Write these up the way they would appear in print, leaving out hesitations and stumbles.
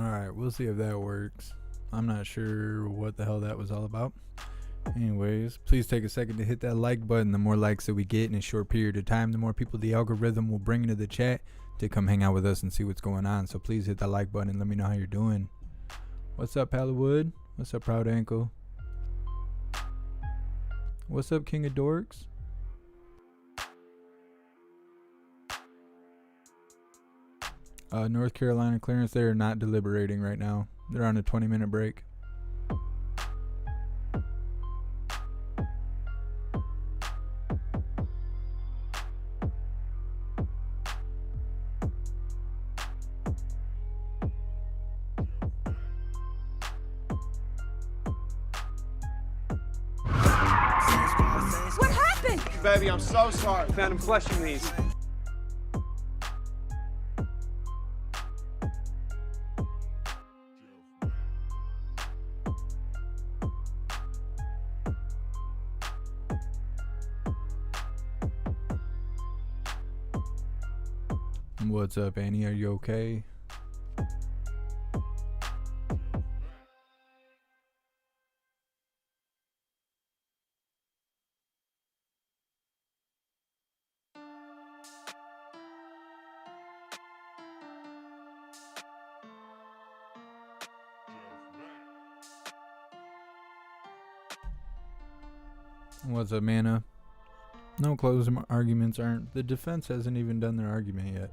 Alright, we'll see if that works. I'm not sure what the hell that was all about. Anyways, please take a second to hit that like button. The more likes that we get in a short period of time, the more people the algorithm will bring into the chat to come hang out with us and see what's going on. So please hit that like button and let me know how you're doing. What's up, Pallywood? What's up, Proud Ankle? What's up, King of Dorks? North Carolina clearance, they are not deliberating right now. They're on a 20-minute break. What happened? Baby, I'm so sorry. Found him flushing these. What's up, Annie? Are you okay? What's up, Mana? No closing arguments aren't. The defense hasn't even done their argument yet.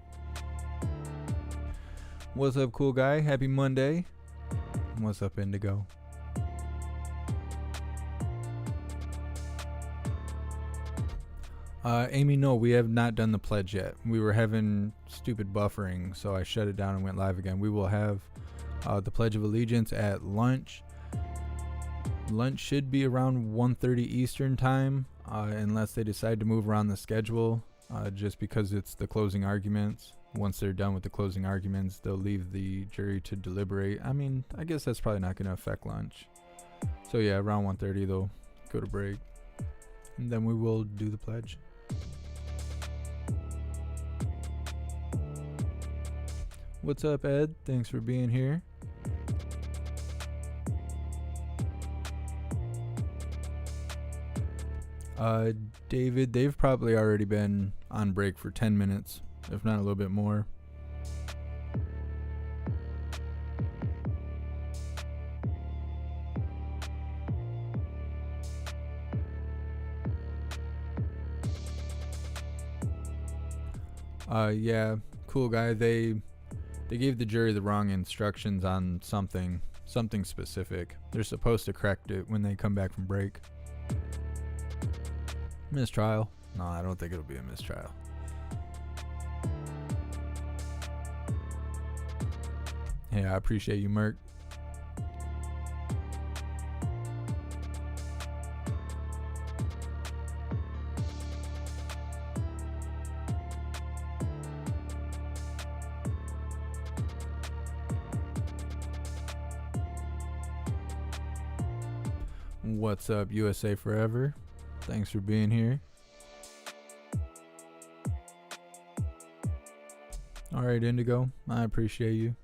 What's up, cool guy? Happy Monday. What's up, Indigo? Amy, no, we have not done the pledge yet. We were having stupid buffering, so I shut it down and went live again. We will have the Pledge of Allegiance at lunch. Lunch should be around 1:30 Eastern time, unless they decide to move around the schedule, just because it's the closing arguments. Once they're done with the closing arguments, they'll leave the jury to deliberate. I mean, I guess that's probably not going to affect lunch. So yeah, around 1:30 they'll go to break. And then we will do the pledge. What's up, Ed? Thanks for being here. David, they've probably already been on break for 10 minutes, if not a little bit more. Yeah, cool guy. They gave the jury the wrong instructions on something specific. They're supposed to correct it when they come back from break. Mistrial? No, I don't think it'll be a mistrial. Yeah, I appreciate you, Merc. What's up, USA Forever? Thanks for being here. Alright, Indigo, I appreciate you.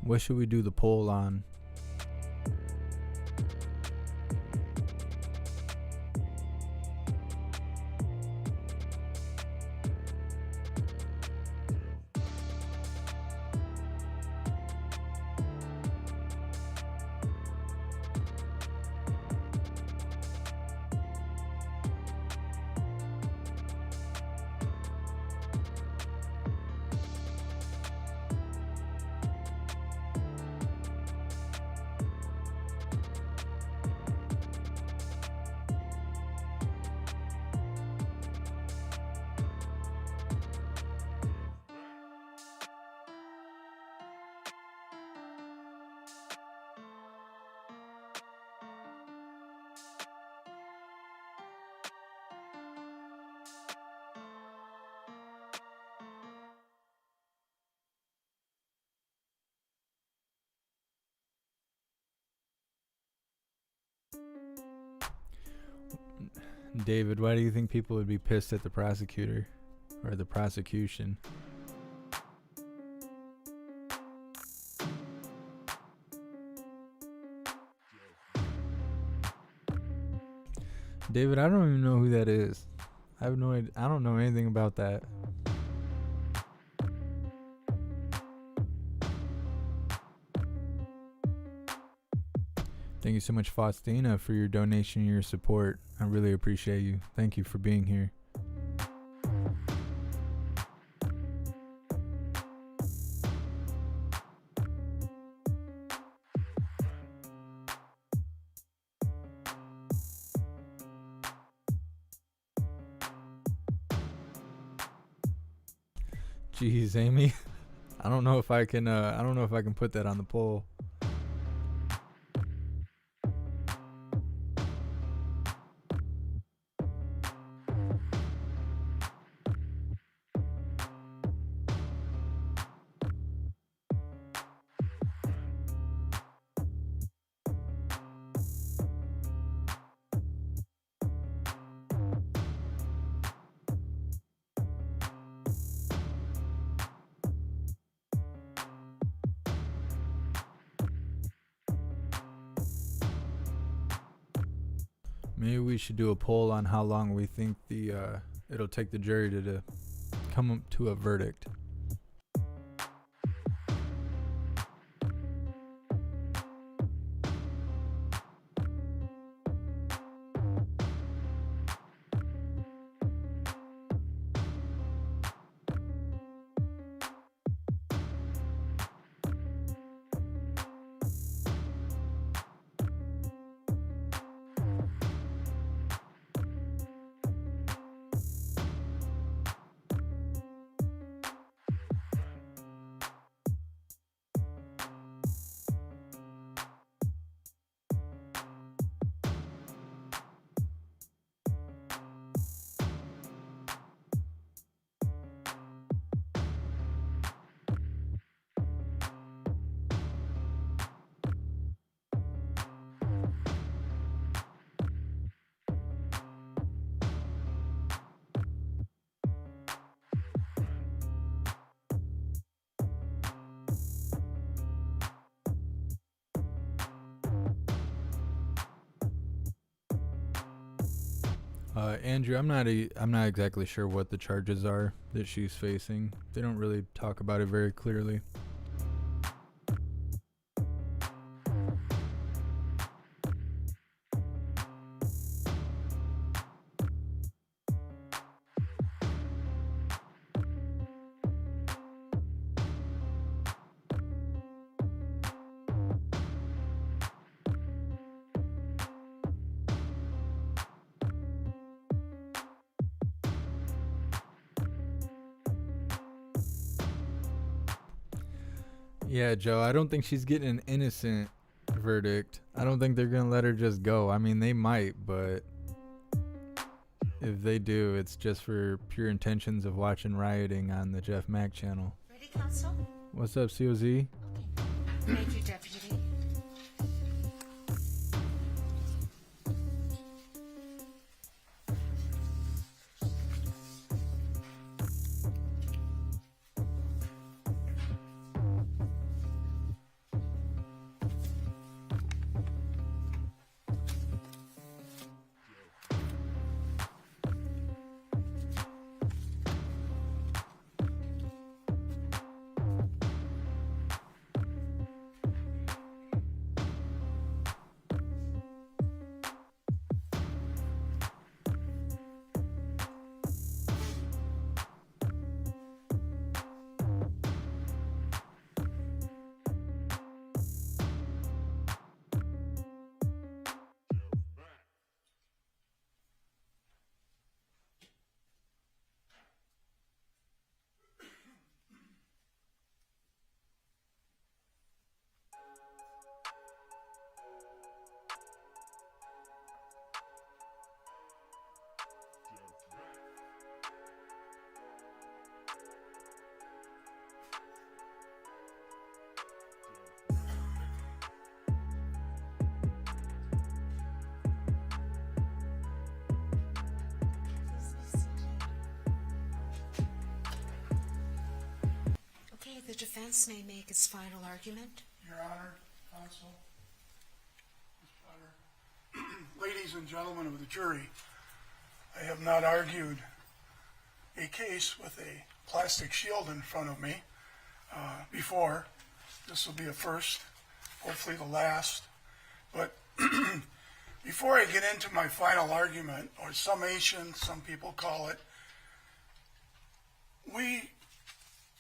What should we do the poll on? David, why do you think people would be pissed at the prosecutor or the prosecution? David, I don't even know who that is. I have no idea. I don't know anything about that. Thank you so much, Faustina, for your donation and your support. I really appreciate you. Thank you for being here. Jeez, Amy. I don't know if I can put that on the poll. Maybe we should do a poll on how long we think it'll take the jury to come up to a verdict. Andrew, I'm not exactly sure what the charges are that she's facing. They don't really talk about it very clearly. Yeah, Joe, I don't think she's getting an innocent verdict. I don't think they're going to let her just go. I mean, they might, but if they do, it's just for pure intentions of watching rioting on the Jeff Mack channel. Ready, counsel? What's up, COZ? Okay. Thank you, Deputy. defense may make its final argument. Your Honor, Counsel, Ms. Potter. Ladies and gentlemen of the jury, I have not argued a case with a plastic shield in front of me before. This will be a first, hopefully the last. But before I get into my final argument, or summation, some people call it, we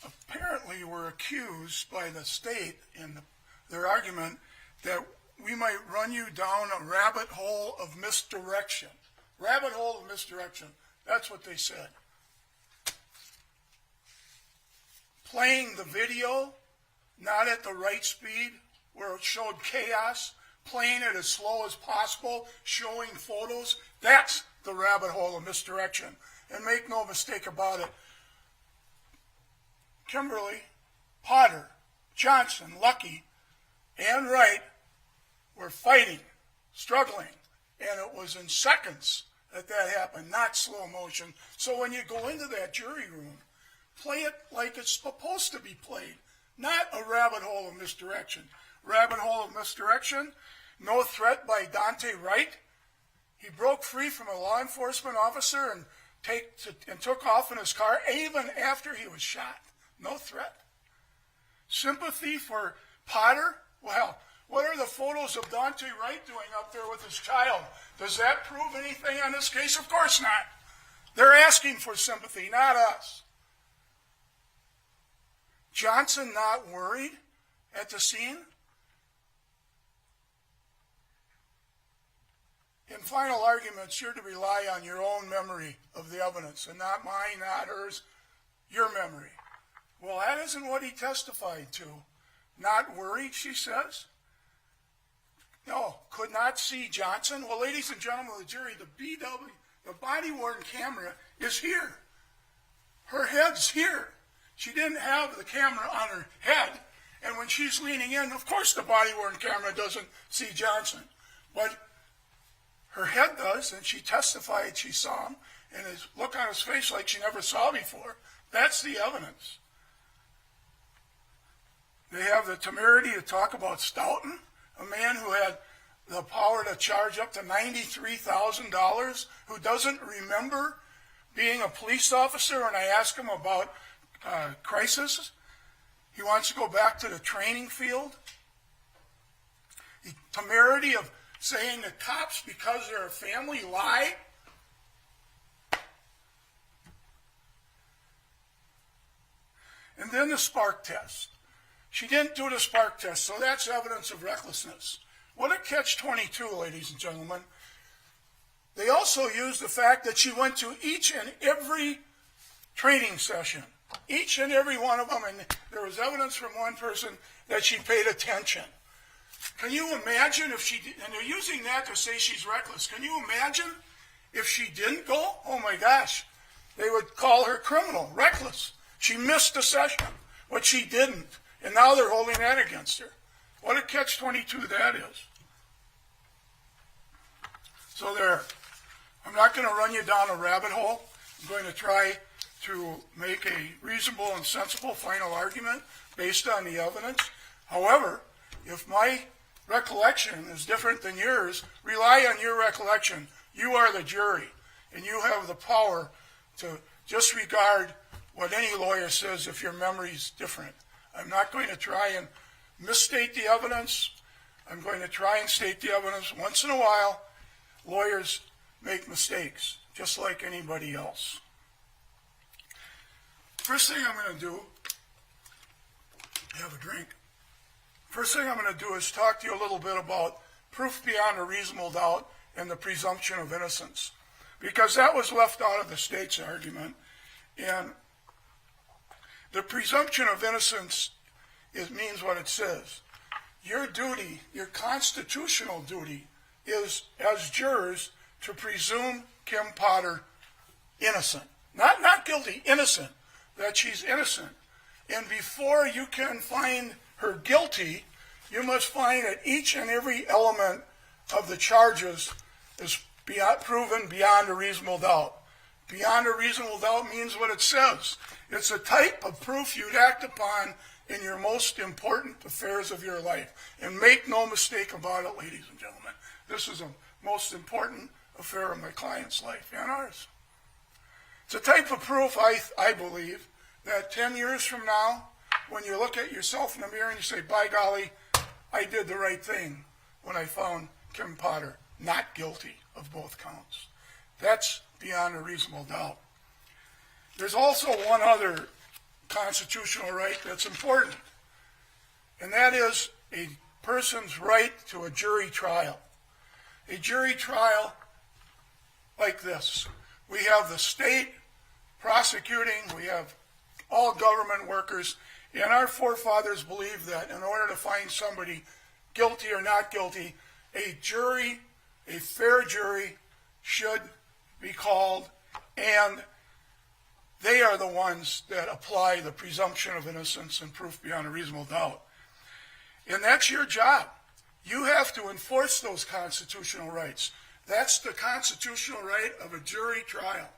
apparently were accused by the state in their argument that we might run you down a rabbit hole of misdirection. Rabbit hole of misdirection. That's what they said. Playing the video, not at the right speed, where it showed chaos, playing it as slow as possible, showing photos, that's the rabbit hole of misdirection. And make no mistake about it, Kimberly, Potter, Johnson, Lucky, and Wright were fighting, struggling, and it was in seconds that happened, not slow motion. So when you go into that jury room, play it like it's supposed to be played, not a rabbit hole of misdirection. Rabbit hole of misdirection, no threat by Dante Wright. He broke free from a law enforcement officer and took off in his car even after he was shot. No threat. Sympathy for Potter? Well, what are the photos of Dante Wright doing up there with his child? Does that prove anything on this case? Of course not. They're asking for sympathy, not us. Johnson not worried at the scene? In final arguments, you're to rely on your own memory of the evidence, and not mine, not hers, your memory. Well, that isn't what he testified to. Not worried, she says. No, could not see Johnson. Well, ladies and gentlemen of the jury, the body-worn camera is here. Her head's here. She didn't have the camera on her head, and when she's leaning in, of course the body-worn camera doesn't see Johnson. But her head does, and she testified she saw him, and his look on his face like she never saw before. That's the evidence. They have the temerity to talk about Stoughton, a man who had the power to charge up to $93,000, who doesn't remember being a police officer when I ask him about crisis. He wants to go back to the training field. The temerity of saying that cops, because they're a family, lie. And then the spark test. She didn't do the spark test, so that's evidence of recklessness. What a catch-22, ladies and gentlemen. They also used the fact that she went to each and every training session, each and every one of them, and there was evidence from one person that she paid attention. Can you imagine if she did, and they're using that to say she's reckless. Can you imagine if she didn't go? Oh my gosh, they would call her criminal, reckless. She missed a session, but she didn't. And now they're holding that against her. What a catch-22 that is. So there. I'm not going to run you down a rabbit hole. I'm going to try to make a reasonable and sensible final argument based on the evidence. However, if my recollection is different than yours, rely on your recollection. You are the jury, and you have the power to disregard what any lawyer says if your memory is different. I'm not going to try and misstate the evidence. I'm going to try and state the evidence. Once in a while, lawyers make mistakes, just like anybody else. First thing I'm going to do, have a drink. First thing I'm going to do is talk to you a little bit about proof beyond a reasonable doubt and the presumption of innocence, because that was left out of the state's argument. And the presumption of innocence means what it says. Your duty, your constitutional duty, is as jurors to presume Kim Potter innocent. Not guilty, innocent. That she's innocent. And before you can find her guilty, you must find that each and every element of the charges is proven beyond a reasonable doubt. Beyond a reasonable doubt means what it says. It's a type of proof you'd act upon in your most important affairs of your life. And make no mistake about it, ladies and gentlemen. This is the most important affair of my client's life and ours. It's a type of proof, I believe, that 10 years from now, when you look at yourself in the mirror and you say, by golly, I did the right thing when I found Kim Potter not guilty of both counts. That's beyond a reasonable doubt. There's also one other constitutional right that's important, and that is a person's right to a jury trial. A jury trial like this. We have the state prosecuting, we have all government workers, and our forefathers believed that in order to find somebody guilty or not guilty, a jury, a fair jury, should be called, and they are the ones that apply the presumption of innocence and proof beyond a reasonable doubt. And that's your job. You have to enforce those constitutional rights. That's the constitutional right of a jury trial.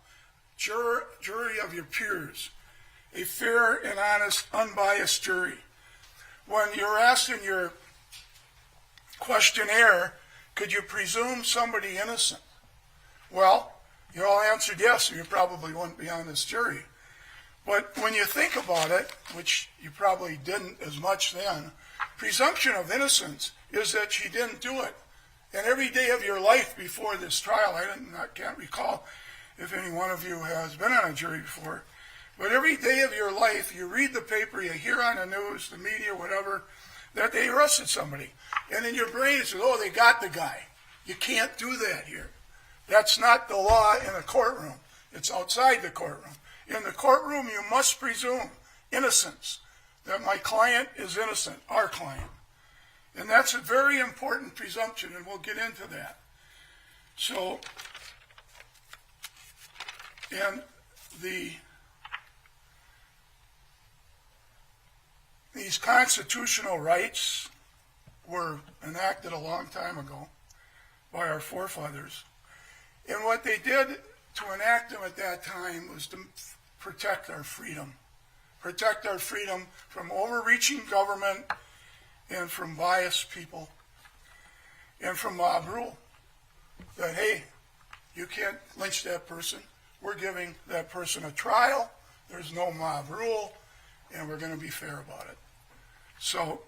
Jury of your peers. A fair and honest, unbiased jury. When you're asked in your questionnaire, could you presume somebody innocent? Well, you all answered yes, or you probably wouldn't be on this jury. But when you think about it, which you probably didn't as much then, presumption of innocence is that she didn't do it. And every day of your life before this trial, I can't recall if any one of you has been on a jury before, but every day of your life, you read the paper, you hear on the news, the media, whatever, that they arrested somebody. And in your brain it says, oh, they got the guy. You can't do that here. That's not the law in a courtroom. It's outside the courtroom. In the courtroom, you must presume innocence, that my client is innocent, our client. And that's a very important presumption, and we'll get into that. So, and these constitutional rights were enacted a long time ago by our forefathers. And what they did to enact them at that time was to protect our freedom. Protect our freedom from overreaching government and from biased people and from mob rule. That, hey, you can't lynch that person. We're giving that person a trial. There's no mob rule, and we're going to be fair about it. So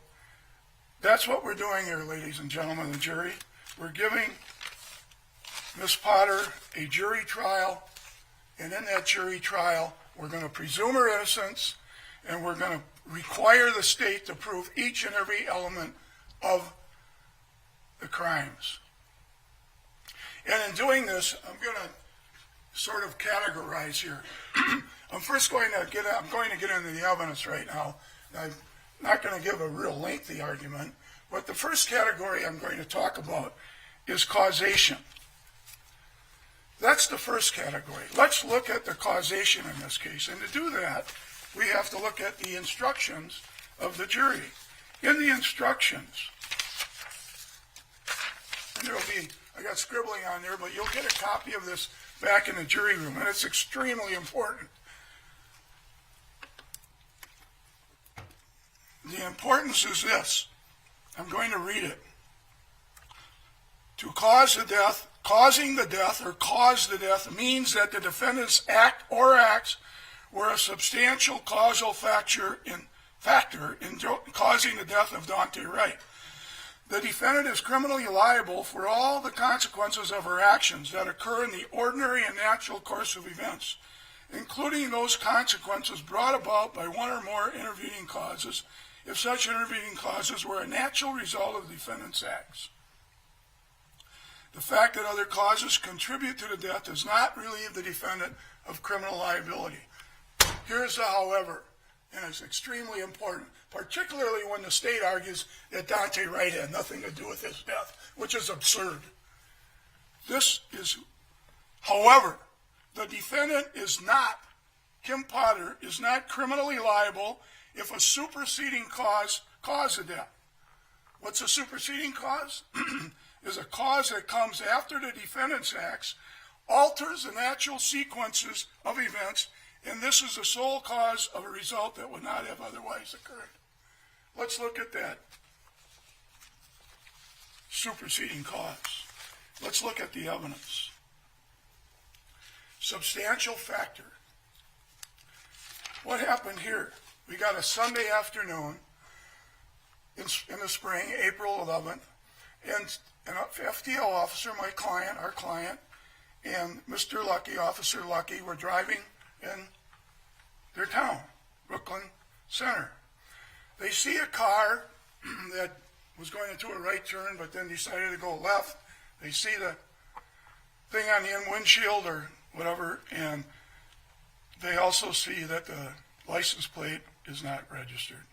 that's what we're doing here, ladies and gentlemen of the jury. We're giving Ms. Potter a jury trial, and in that jury trial, we're going to presume her innocence, and we're going to require the state to prove each and every element of the crimes. And in doing this, I'm going to sort of categorize here. I'm going to get into the evidence right now. I'm not going to give a real lengthy argument, but the first category I'm going to talk about is causation. That's the first category. Let's look at the causation in this case. And to do that, we have to look at the instructions of the jury. In the instructions, and I got scribbling on there, but you'll get a copy of this back in the jury room, and it's extremely important. The importance is this. I'm going to read it. To cause the death, causing the death or cause the death means that the defendant's act or acts were a substantial causal factor in causing the death of Dante Wright. The defendant is criminally liable for all the consequences of her actions that occur in the ordinary and natural course of events, including those consequences brought about by one or more intervening causes, if such intervening causes were a natural result of the defendant's acts. The fact that other causes contribute to the death does not relieve the defendant of criminal liability. Here's the however, and it's extremely important, particularly when the state argues that Dante Wright had nothing to do with his death, which is absurd. However, the defendant is not, Kim Potter is not criminally liable if a superseding cause caused the death. What's a superseding cause? Is a cause that comes after the defendant's acts alters the natural sequences of events, and this is the sole cause of a result that would not have otherwise occurred. Let's look at that superseding cause. Let's look at the evidence. Substantial factor. What happened here? We got a Sunday afternoon in the spring, April 11th, and an FTO officer, my client, our client, and Mr. Lucky, Officer Lucky, were driving in their town, Brooklyn Center. They see a car that was going into a right turn but then decided to go left. They see the thing on the end windshield or whatever, and they also see that the license plate is not registered.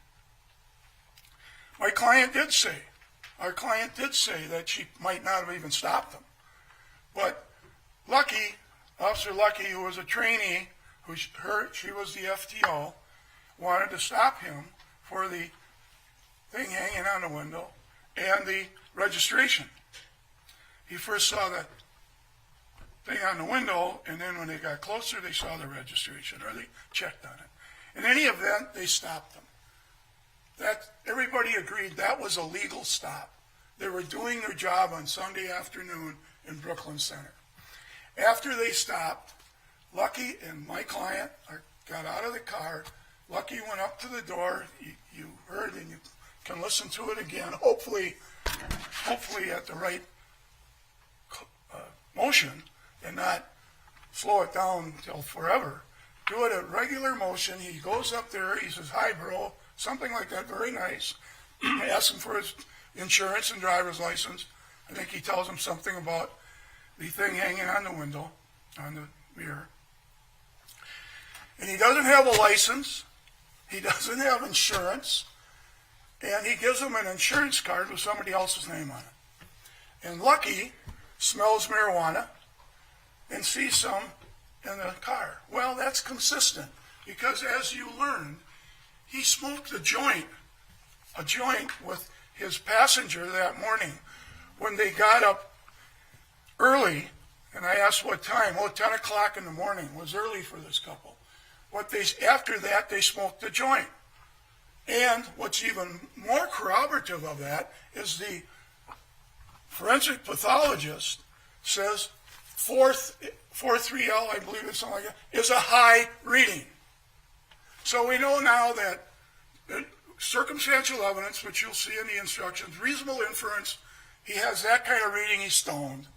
Our client did say that she might not have even stopped them. But Lucky, Officer Lucky, who was a trainee, she was the FTO, wanted to stop him for the thing hanging on the window and the registration. He first saw the thing on the window, and then when they got closer, they saw the registration, or they checked on it. In any event, they stopped them. Everybody agreed that was a legal stop. They were doing their job on Sunday afternoon in Brooklyn Center. After they stopped, Lucky and my client got out of the car. Lucky went up to the door. You heard, and you can listen to it again, hopefully at the right motion and not slow it down until forever. Do it at regular motion. He goes up there. He says, "Hi, bro," something like that, very nice. Asks him for his insurance and driver's license. I think he tells him something about the thing hanging on the window, on the mirror. And he doesn't have a license. He doesn't have insurance. And he gives him an insurance card with somebody else's name on it. And Lucky smells marijuana and sees some in the car. Well, that's consistent, because as you learned, he smoked a joint with his passenger that morning when they got up early. And I asked what time. Well, 10 o'clock in the morning was early for this couple. After that, they smoked a joint. And what's even more corroborative of that is the forensic pathologist says 4.3L, I believe it's something like that, is a high reading. So we know now that circumstantial evidence, which you'll see in the instructions, reasonable inference, he has that kind of reading, he's stoned.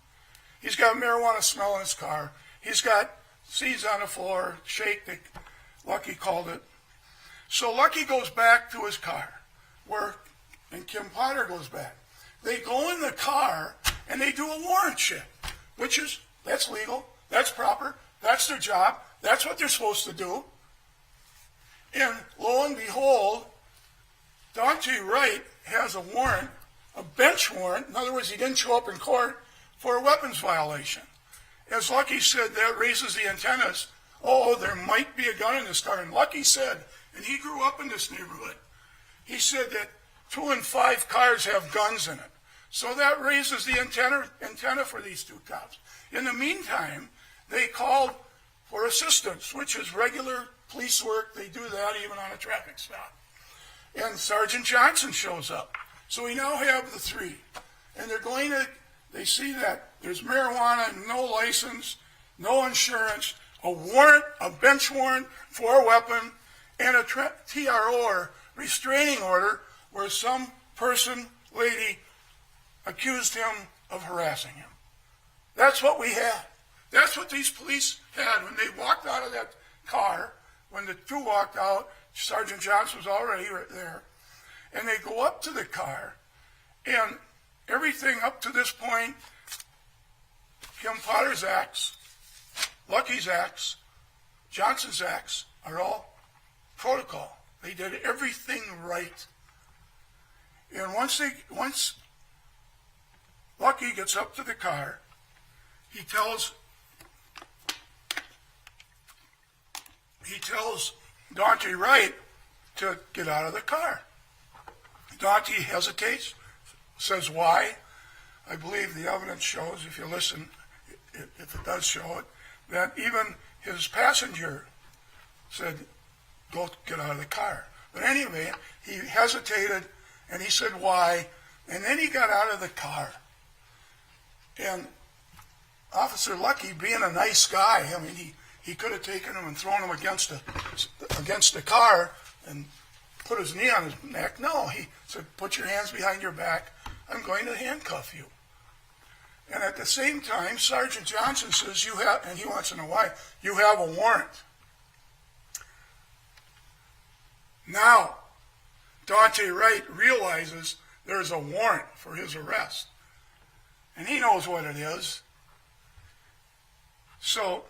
He's got marijuana smell in his car. He's got seeds on the floor, shake, Lucky called it. So Lucky goes back to his car, and Kim Potter goes back. They go in the car and they do a warrant check, that's legal, that's proper, that's their job, that's what they're supposed to do. And lo and behold, Dante Wright has a warrant, a bench warrant. In other words, he didn't show up in court for a weapons violation. As Lucky said, that raises the antennas. Oh, there might be a gun in this car. And Lucky said, and he grew up in this neighborhood, he said that 2 in 5 cars have guns in it. So that raises the antenna for these two cops. In the meantime, they called for assistance, which is regular police work. They do that even on a traffic stop. And Sergeant Johnson shows up. So we now have the three. And they see that there's marijuana, no license, no insurance, a warrant, a bench warrant for a weapon, and a TRO, or restraining order, where some lady, accused him of harassing him. That's what we had. That's what these police had when they walked out of that car. When the two walked out, Sergeant Johnson was already right there. And they go up to the car, and everything up to this point, Kim Potter's acts, Lucky's acts, Johnson's acts, are all protocol. They did everything right. And once Lucky gets up to the car, he tells Dante Wright to get out of the car. Dante hesitates, says why. I believe the evidence shows, if you listen, if it does show it, that even his passenger said, "Go get out of the car." But anyway, he hesitated and he said, "Why?" And then he got out of the car. And Officer Lucky, being a nice guy, I mean, he could have taken him and thrown him against the car and put his knee on his neck. No, he said, "Put your hands behind your back. I'm going to handcuff you." And at the same time, Sergeant Johnson says, "You have," and he wants to know why, "you have a warrant." Now, Dante Wright realizes there's a warrant for his arrest. And he knows what it is. So,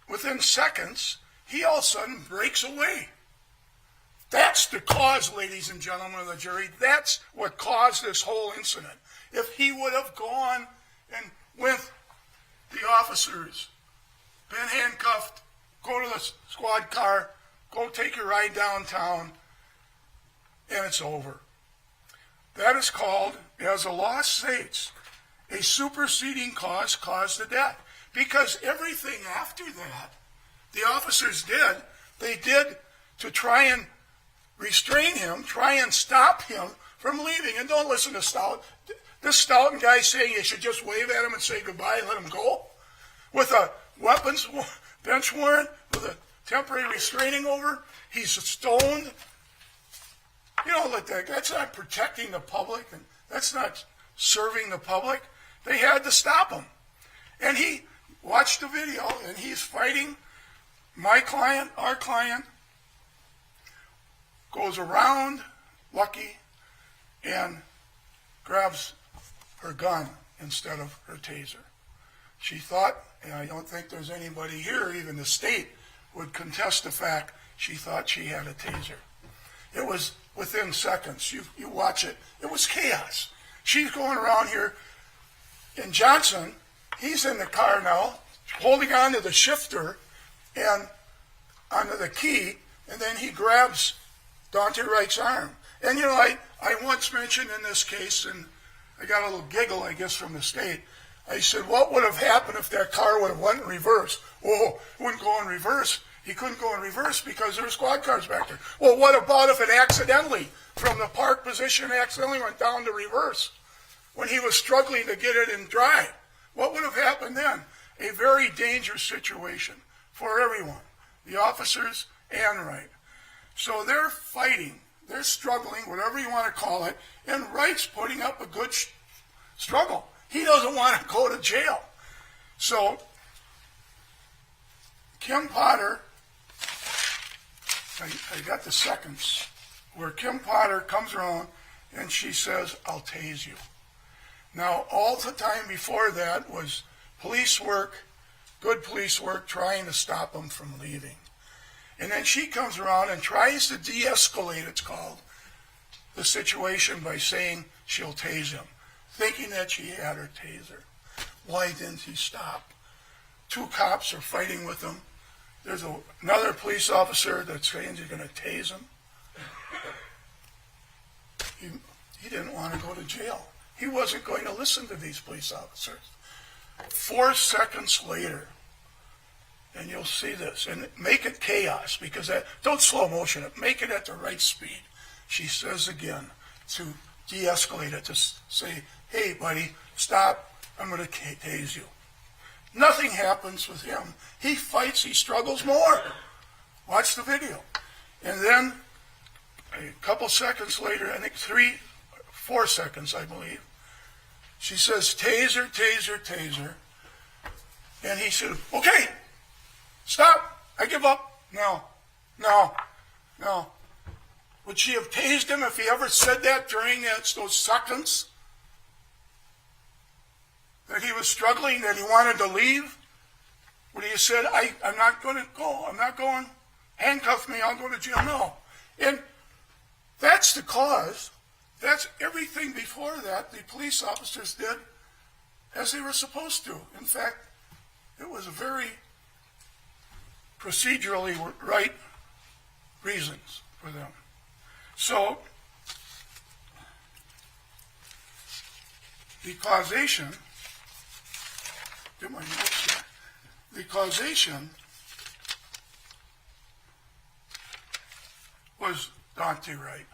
within seconds, he all of a sudden breaks away. That's the cause, ladies and gentlemen of the jury. That's what caused this whole incident. If he would have gone and with the officers, been handcuffed, go to the squad car, go take your ride downtown, and it's over. That is called, as the law states, a superseding cause caused the death. Because everything after that, the officers did, they did to try and restrain him, try and stop him from leaving. And don't listen to Stout. This Stoughton guy saying you should just wave at him and say goodbye and let him go, with a weapons bench warrant, with a temporary restraining order. He's stoned. You know, that's not protecting the public, and that's not serving the public. They had to stop him. And he watched the video, and he's fighting. My client, our client, goes around Lucky and grabs her gun instead of her taser. She thought, and I don't think there's anybody here, even the state, would contest the fact she thought she had a taser. It was within seconds. You watch it. It was chaos. She's going around here, and Johnson, he's in the car now, holding on to the shifter and onto the key, and then he grabs Dante Wright's arm. And, you know, I once mentioned in this case, and I got a little giggle, I guess, from the state. I said, what would have happened if that car would have went in reverse? Oh, it wouldn't go in reverse. He couldn't go in reverse because there were squad cars back there. Well, what about if it accidentally, from the park position, accidentally went down to reverse when he was struggling to get it in drive? What would have happened then? A very dangerous situation for everyone, the officers and Wright. So they're fighting, they're struggling, whatever you want to call it, and Wright's putting up a good struggle. He doesn't want to go to jail. So Kim Potter, I got the seconds, where Kim Potter comes around and she says, "I'll tase you." Now, all the time before that was police work, good police work, trying to stop him from leaving. And then she comes around and tries to de-escalate, it's called, the situation by saying she'll tase him, thinking that she had her taser. Why didn't he stop? Two cops are fighting with him. There's another police officer that's saying you're going to tase him. He didn't want to go to jail. He wasn't going to listen to these police officers. 4 seconds later, and you'll see this, and make it chaos, because don't slow motion it, make it at the right speed. She says again, to de-escalate it, to say, "Hey, buddy, stop, I'm going to tase you." Nothing happens with him. He fights, he struggles more. Watch the video. And then, a couple seconds later, I think 4 seconds, I believe, she says, "Taser, taser, taser." And he said, "Okay, stop, I give up." No. Would she have tased him if he ever said that during those seconds? That he was struggling, that he wanted to leave? Would he have said, I'm not going to go, I'm not going, handcuff me, I'll go to jail? No. And that's the cause. That's everything before that the police officers did as they were supposed to. In fact, it was a very procedurally right reasons for them. So, the causation get my notes here. The causation was Dante Wright.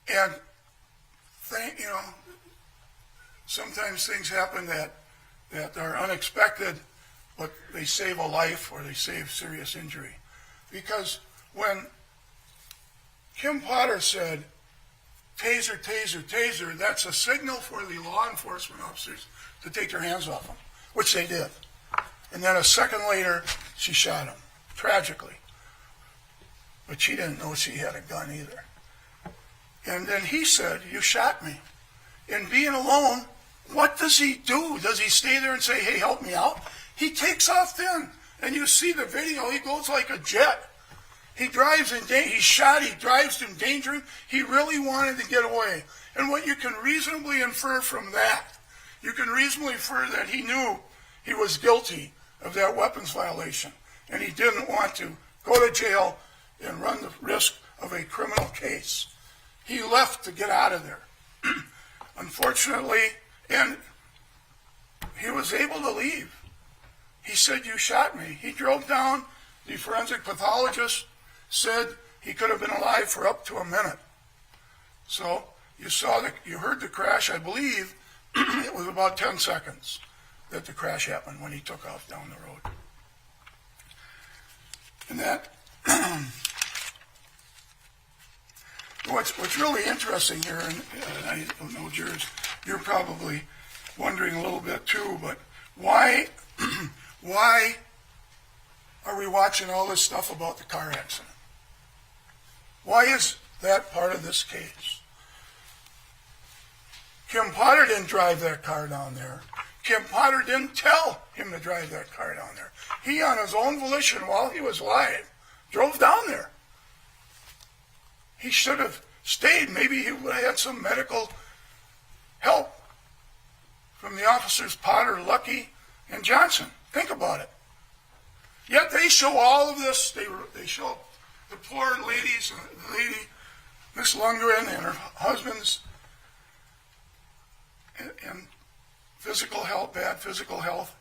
And, sometimes things happen that are unexpected, but they save a life or they save serious injury. Because when Kim Potter said, taser, taser, taser, that's a signal for the law enforcement officers to take their hands off him, which they did. And then a second later, she shot him, tragically. But she didn't know she had a gun either. And then he said, you shot me. And being alone, what does he do? Does he stay there and say, hey, help me out? He takes off then. And you see the video, he goes like a jet. He drives in danger. He's shot. He drives to endangering. He really wanted to get away. And what you can reasonably infer from that, you can reasonably infer that he knew he was guilty of that weapons violation. And he didn't want to go to jail and run the risk of a criminal case. He left to get out of there. Unfortunately, and he was able to leave. He said, you shot me. He drove down. The forensic pathologist said he could have been alive for up to a minute. So you heard the crash. I believe it was about 10 seconds that the crash happened when he took off down the road. And that, what's really interesting here, and I don't know, you're probably wondering a little bit too, but why are we watching all this stuff about the car accident? Why is that part of this case? Kim Potter didn't drive that car down there. Kim Potter didn't tell him to drive that car down there. He, on his own volition, while he was alive, drove down there. He should have stayed. Maybe he would have had some medical help from the officers Potter, Lucky, and Johnson. Think about it. Yet they show all of this. They show the poor ladies, the lady, Miss Lundgren, and her husband's and physical health, bad physical health.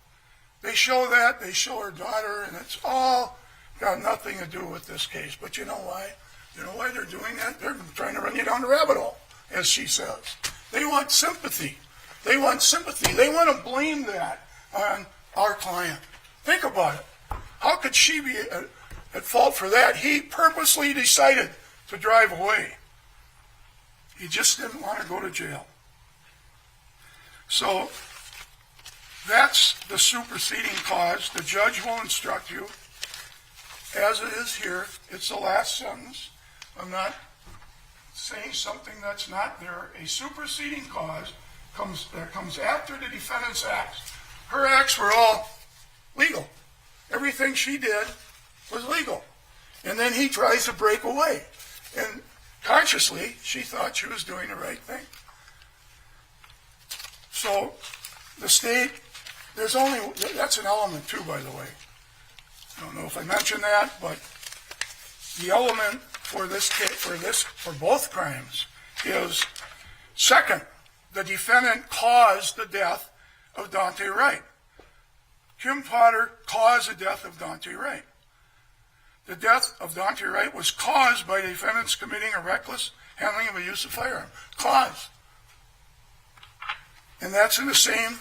They show that. They show her daughter, and it's all got nothing to do with this case. But you know why? You know why they're doing that? They're trying to run you down the rabbit hole, as she says. They want sympathy. They want sympathy. They want to blame that on our client. Think about it. How could she be at fault for that? He purposely decided to drive away. He just didn't want to go to jail. So that's the superseding cause. The judge will instruct you, as it is here. It's the last sentence. I'm not saying something that's not there. A superseding cause comes after the defendant's acts. Her acts were all legal. Everything she did was legal. And then he tries to break away. And consciously, she thought she was doing the right thing. So the state, that's an element too, by the way. I don't know if I mentioned that, but the element for both crimes is, second, the defendant caused the death of Dante Wright. Kim Potter caused the death of Dante Wright. The death of Dante Wright was caused by the defendants committing a reckless handling of a use of firearm. Cause. And that's in the second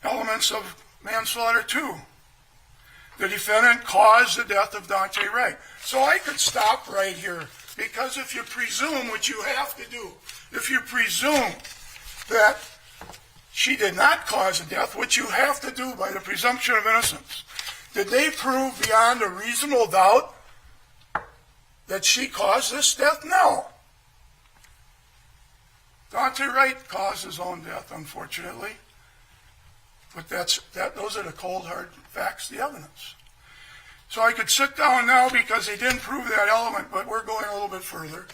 elements of manslaughter too. The defendant caused the death of Dante Wright. So I could stop right here, because if you presume what you have to do, if you presume that she did not cause the death, which you have to do by the presumption of innocence, did they prove beyond a reasonable doubt that she caused this death? No. Dante Wright caused his own death, unfortunately. But those are the cold, hard facts, the evidence. So I could sit down now because they didn't prove that element, but we're going a little bit further.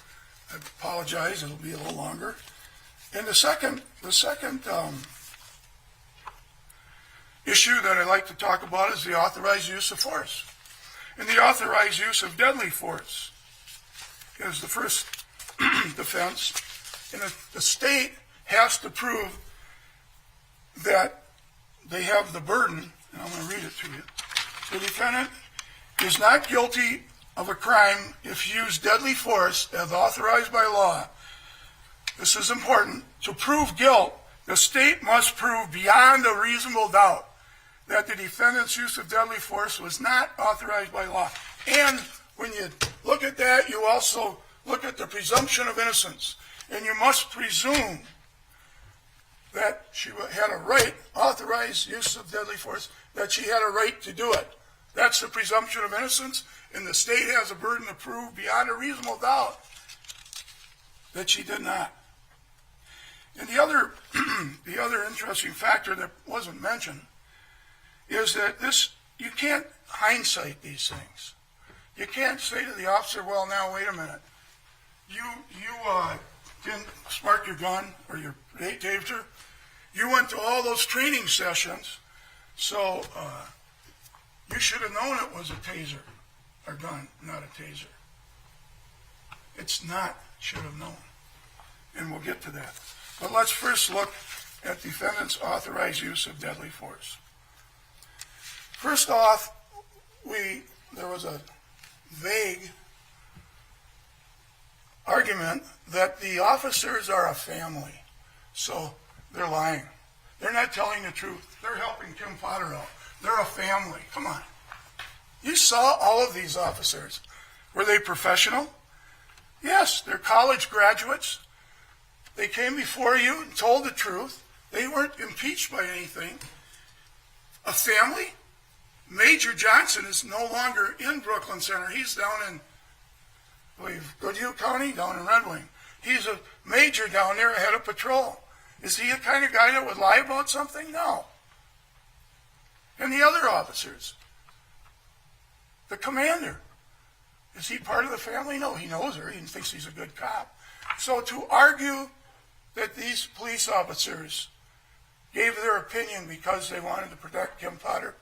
I apologize, it'll be a little longer. And the second issue that I'd like to talk about is the authorized use of force. And the authorized use of deadly force is the first defense. And the state has to prove that they have the burden, and I'm going to read it to you. The defendant is not guilty of a crime if used deadly force as authorized by law. This is important. To prove guilt, the state must prove beyond a reasonable doubt that the defendant's use of deadly force was not authorized by law. And when you look at that, you also look at the presumption of innocence. And you must presume that she had a right, authorized use of deadly force, that she had a right to do it. That's the presumption of innocence, and the state has a burden to prove beyond a reasonable doubt that she did not. And the other interesting factor that wasn't mentioned is that you can't hindsight these things. You can't say to the officer, well, now, wait a minute. You didn't spark your gun or your taser. You went to all those training sessions, so you should have known it was a taser or gun, not a taser. It's not should have known, and we'll get to that. But let's first look at defendant's authorized use of deadly force. First off, there was a vague argument that the officers are a family, so they're lying. They're not telling the truth. They're helping Kim Potter out. They're a family. Come on. You saw all of these officers. Were they professional? Yes, they're college graduates. They came before you and told the truth. They weren't impeached by anything. A family? Major Johnson is no longer in Brooklyn Center. He's down in, I believe, Goodhue County, down in Red Wing. He's a major down there, head of patrol. Is he the kind of guy that would lie about something? No. And the other officers? The commander. Is he part of the family? No, he knows her. He thinks he's a good cop. So to argue that these police officers gave their opinion because they wanted to protect Kim Potter,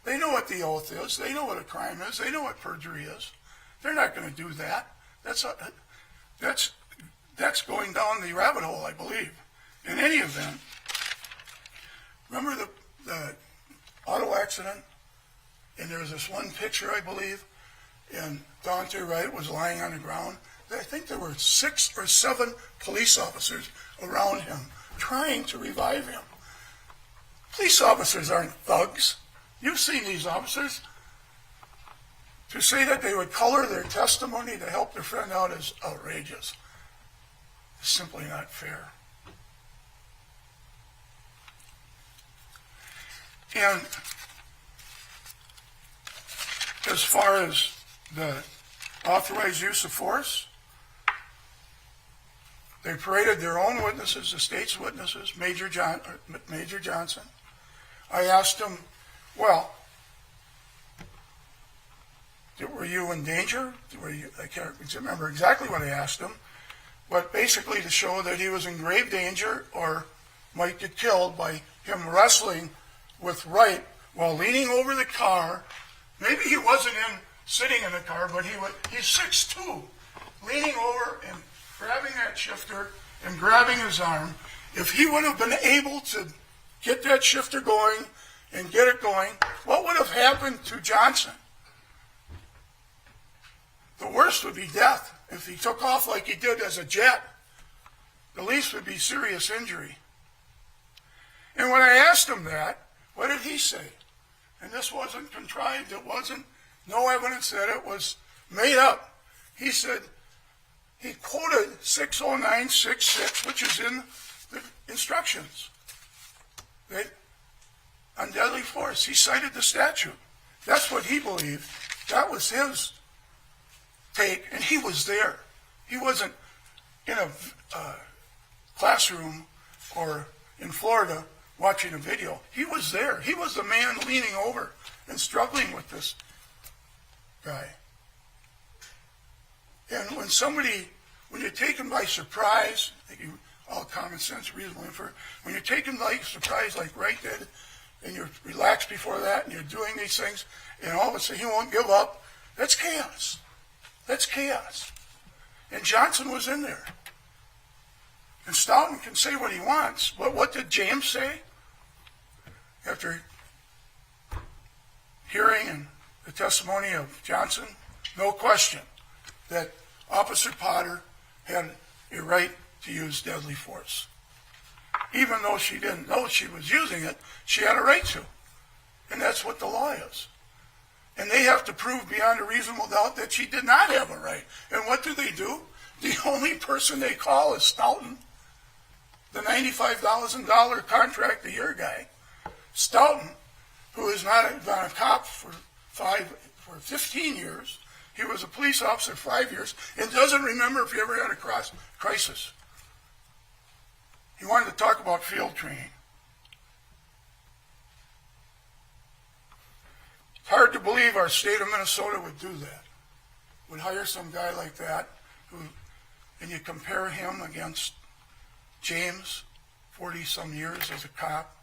they know what the oath is. They know what a crime is. They know what perjury is. They're not going to do that. That's going down the rabbit hole, I believe. In any event, remember the auto accident? And there was this one picture, I believe, and Dante Wright was lying on the ground. I think there were 6 or 7 police officers around him trying to revive him. Police officers aren't thugs. You've seen these officers. To say that they would color their testimony to help their friend out is outrageous. It's simply not fair. And as far as the authorized use of force, they paraded their own witnesses, the state's witnesses, Major Johnson. I asked him, well, were you in danger? I can't remember exactly what I asked him, but basically to show that he was in grave danger or might get killed by him wrestling with Wright while leaning over the car. Maybe he wasn't sitting in the car, but he's 6'2", leaning over and grabbing that shifter and grabbing his arm. If he would have been able to get that shifter going and get it going, what would have happened to Johnson? The worst would be death. If he took off like he did as a jet, the least would be serious injury. And when I asked him that, what did he say? And this wasn't contrived. It wasn't no evidence that it was made up. He said, he quoted 60966, which is in the instructions, that on deadly force. He cited the statute. That's what he believed. That was his take, and he was there. He wasn't in a classroom or in Florida watching a video. He was there. He was the man leaning over and struggling with this guy. And when you're taken by surprise, all common sense, reasonable inference, when you're taken by surprise like Wright did, and you're relaxed before that, and you're doing these things, and all of a sudden he won't give up, that's chaos. That's chaos. And Johnson was in there. And Stoughton can say what he wants, but what did James say? After hearing the testimony of Johnson, no question that Officer Potter had a right to use deadly force. Even though she didn't know she was using it, she had a right to. And that's what the law is. And they have to prove beyond a reasonable doubt that she did not have a right. And what do? The only person they call is Stoughton, the $95,000 contract a year guy. Stoughton, who has not been a cop for 15 years, he was a police officer 5 years, and doesn't remember if he ever had a crisis. He wanted to talk about field training. It's hard to believe our state of Minnesota would do that. Would hire some guy like that, and you compare him against James, 40-some years as a cop,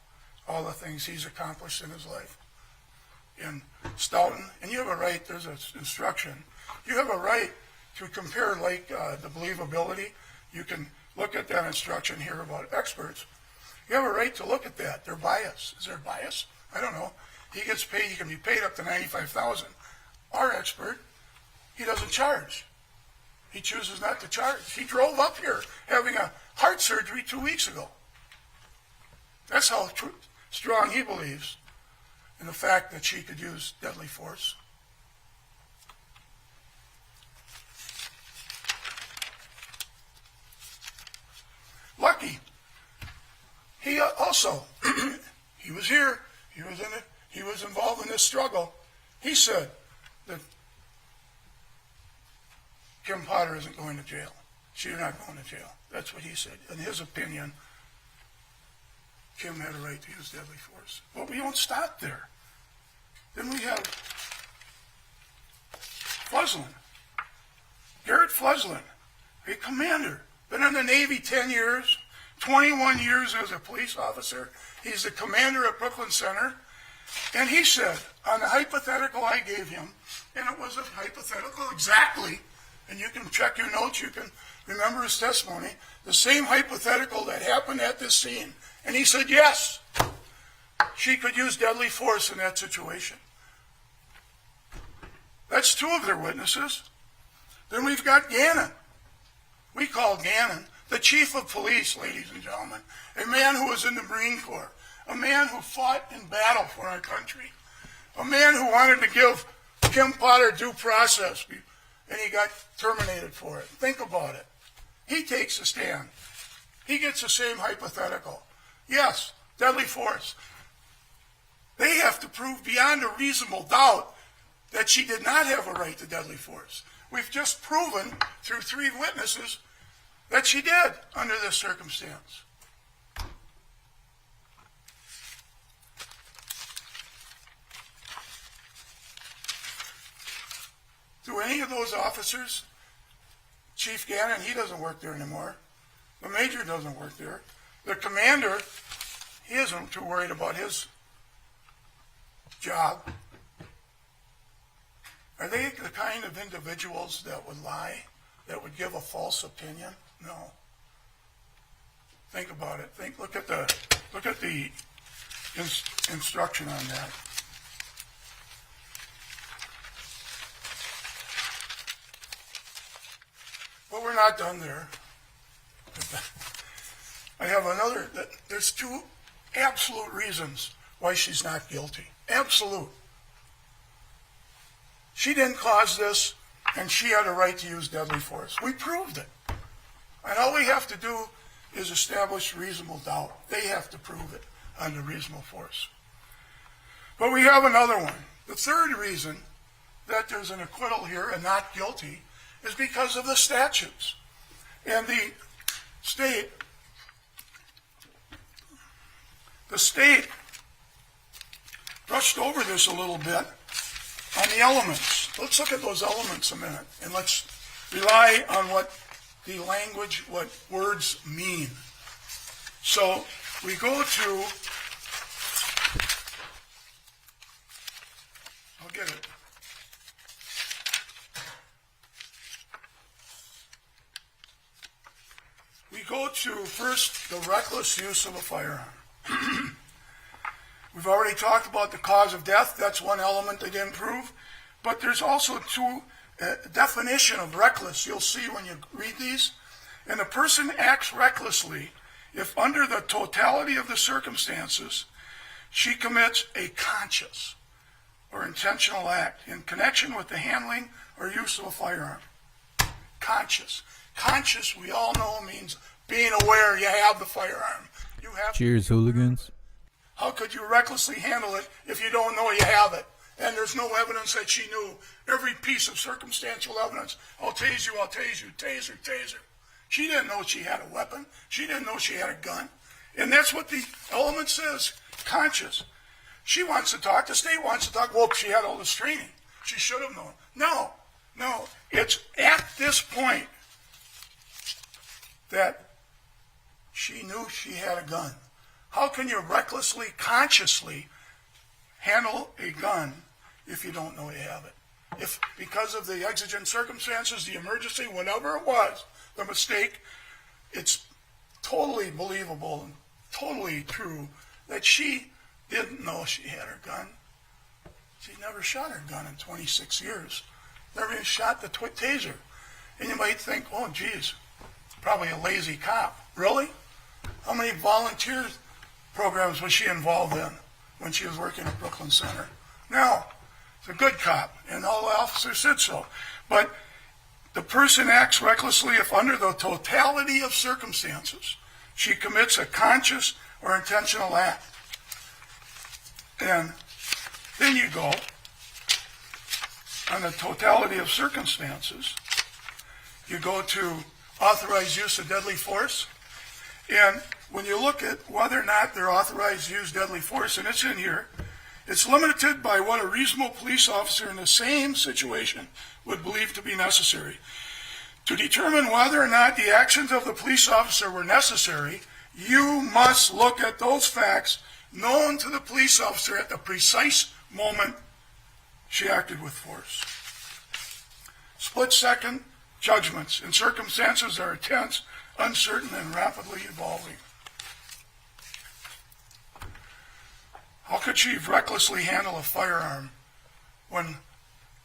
all the things he's accomplished in his life. And Stoughton, and you have a right, there's an instruction, you have a right to compare the believability. You can look at that instruction here about experts. You have a right to look at that. Their bias. Is there bias? I don't know. He gets paid, he can be paid up to $95,000. Our expert, he doesn't charge. He chooses not to charge. He drove up here having a heart surgery 2 weeks ago. That's how strong he believes in the fact that she could use deadly force. Lucky, he also, he was here, he was in it, he was involved in this struggle. He said that Kim Potter isn't going to jail. She's not going to jail. That's what he said. In his opinion, Kim had a right to use deadly force. But we don't stop there. Then we have Fleslin. Garrett Fleslin, a commander, been in the Navy 10 years, 21 years as a police officer. He's the commander at Brooklyn Center. And he said, on the hypothetical I gave him, and it was a hypothetical exactly, and you can check your notes, you can remember his testimony, the same hypothetical that happened at this scene. And he said, yes, she could use deadly force in that situation. That's two of their witnesses. Then we've got Gannon. We call Gannon the chief of police, ladies and gentlemen, a man who was in the Marine Corps, a man who fought in battle for our country, a man who wanted to give Kim Potter due process, and he got terminated for it. Think about it. He takes a stand. He gets the same hypothetical. Yes, deadly force. They have to prove beyond a reasonable doubt that she did not have a right to deadly force. We've just proven through 3 witnesses that she did under this circumstance. Do any of those officers, Chief Gannon, he doesn't work there anymore. The major doesn't work there. The commander, he isn't too worried about his job. Are they the kind of individuals that would lie, that would give a false opinion? No. Think about it. Look at the instruction on that. But we're not done there. I have another. There's 2 absolute reasons why she's not guilty. Absolute. She didn't cause this, and she had a right to use deadly force. We proved it. And all we have to do is establish reasonable doubt. They have to prove it under reasonable force. But we have another one. The third reason that there's an acquittal here and not guilty is because of the statutes. And the state brushed over this a little bit on the elements. Let's look at those elements a minute, and let's rely on what the language, what words mean. So we go to, I'll get it. We go to first the reckless use of a firearm. We've already talked about the cause of death. That's one element they didn't prove. But there's also two definition of reckless. You'll see when you read these. And a person acts recklessly if under the totality of the circumstances she commits a conscious or intentional act in connection with the handling or use of a firearm. Conscious. Conscious, we all know, means being aware you have the firearm. You have. Cheers, hooligans. How could you recklessly handle it if you don't know you have it? And there's no evidence that she knew. Every piece of circumstantial evidence, I'll tase you, taser, taser. She didn't know she had a weapon. She didn't know she had a gun. And that's what the element says, conscious. She wants to talk, the state wants to talk, well, she had all this training. She should have known. No. It's at this point that she knew she had a gun. How can you recklessly, consciously handle a gun if you don't know you have it? If because of the exigent circumstances, the emergency, whatever it was, the mistake, it's totally believable and totally true that she didn't know she had her gun. She never shot her gun in 26 years. Never even shot the taser. And you might think, oh, geez, probably a lazy cop. Really? How many volunteer programs was she involved in when she was working at Brooklyn Center? No. It's a good cop, and all the officers said so. But the person acts recklessly if under the totality of circumstances she commits a conscious or intentional act. And then you go on the totality of circumstances, you go to authorized use of deadly force. And when you look at whether or not they're authorized to use deadly force, and it's in here, it's limited by what a reasonable police officer in the same situation would believe to be necessary. To determine whether or not the actions of the police officer were necessary, you must look at those facts known to the police officer at the precise moment she acted with force. Split-second judgments in circumstances that are tense, uncertain, and rapidly evolving. How could she recklessly handle a firearm when,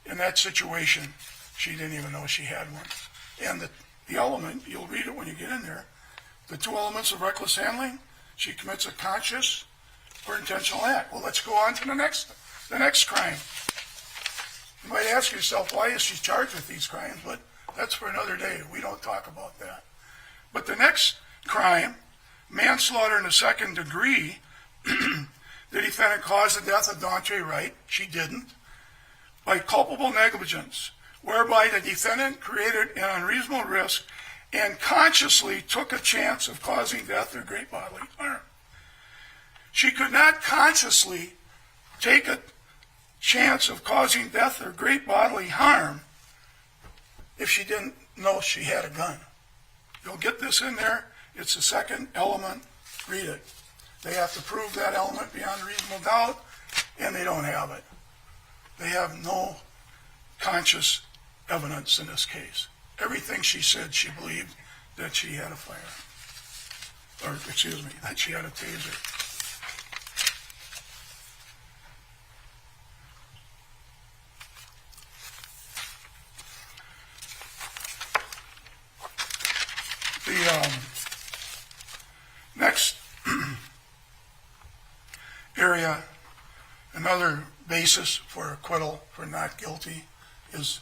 in that situation, she didn't even know she had one? And the element, you'll read it when you get in there, the two elements of reckless handling, she commits a conscious or intentional act. Well, let's go on to the next crime. You might ask yourself, why is she charged with these crimes? But that's for another day. We don't talk about that. But the next crime, manslaughter in the second degree, the defendant caused the death of Daunte Wright. She didn't. By culpable negligence, whereby the defendant created an unreasonable risk and consciously took a chance of causing death or great bodily harm. She could not consciously take a chance of causing death or great bodily harm if she didn't know she had a gun. You'll get this in there. It's the second element. Read it. They have to prove that element beyond reasonable doubt, and they don't have it. They have no conscious evidence in this case. Everything she said, she believed that she had a firearm. Or, excuse me, that she had a taser. The next area, another basis for acquittal for not guilty, is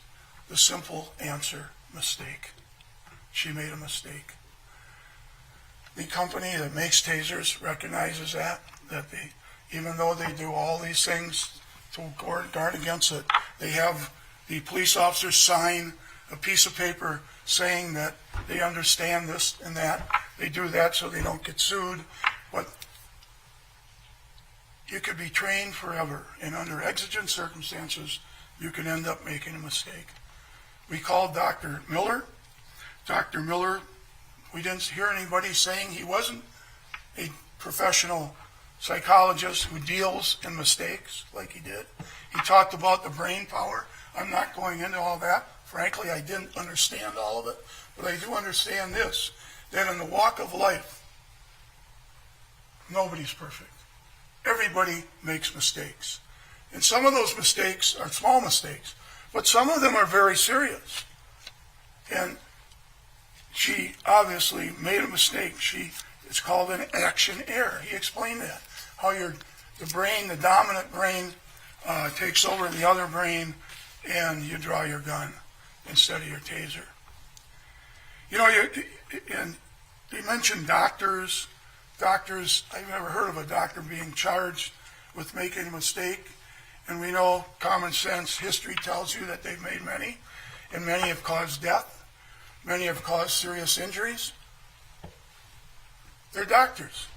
the simple answer, mistake. She made a mistake. The company that makes tasers recognizes that they, even though they do all these things to guard against it, they have the police officers sign a piece of paper saying that they understand this and that. They do that so they don't get sued. But you could be trained forever, and under exigent circumstances, you can end up making a mistake. We called Dr. Miller. Dr. Miller, we didn't hear anybody saying he wasn't a professional psychologist who deals in mistakes like he did. He talked about the brain power. I'm not going into all that. Frankly, I didn't understand all of it, but I do understand this, that in the walk of life, nobody's perfect. Everybody makes mistakes. And some of those mistakes are small mistakes, but some of them are very serious. And she obviously made a mistake. It's called an action error. He explained that, how the brain, the dominant brain, takes over the other brain, and you draw your gun instead of your taser. You know, and they mentioned doctors. Doctors, I've never heard of a doctor being charged with making a mistake. And we know, common sense, history tells you that they've made many, and many have caused death. Many have caused serious injuries. They're doctors.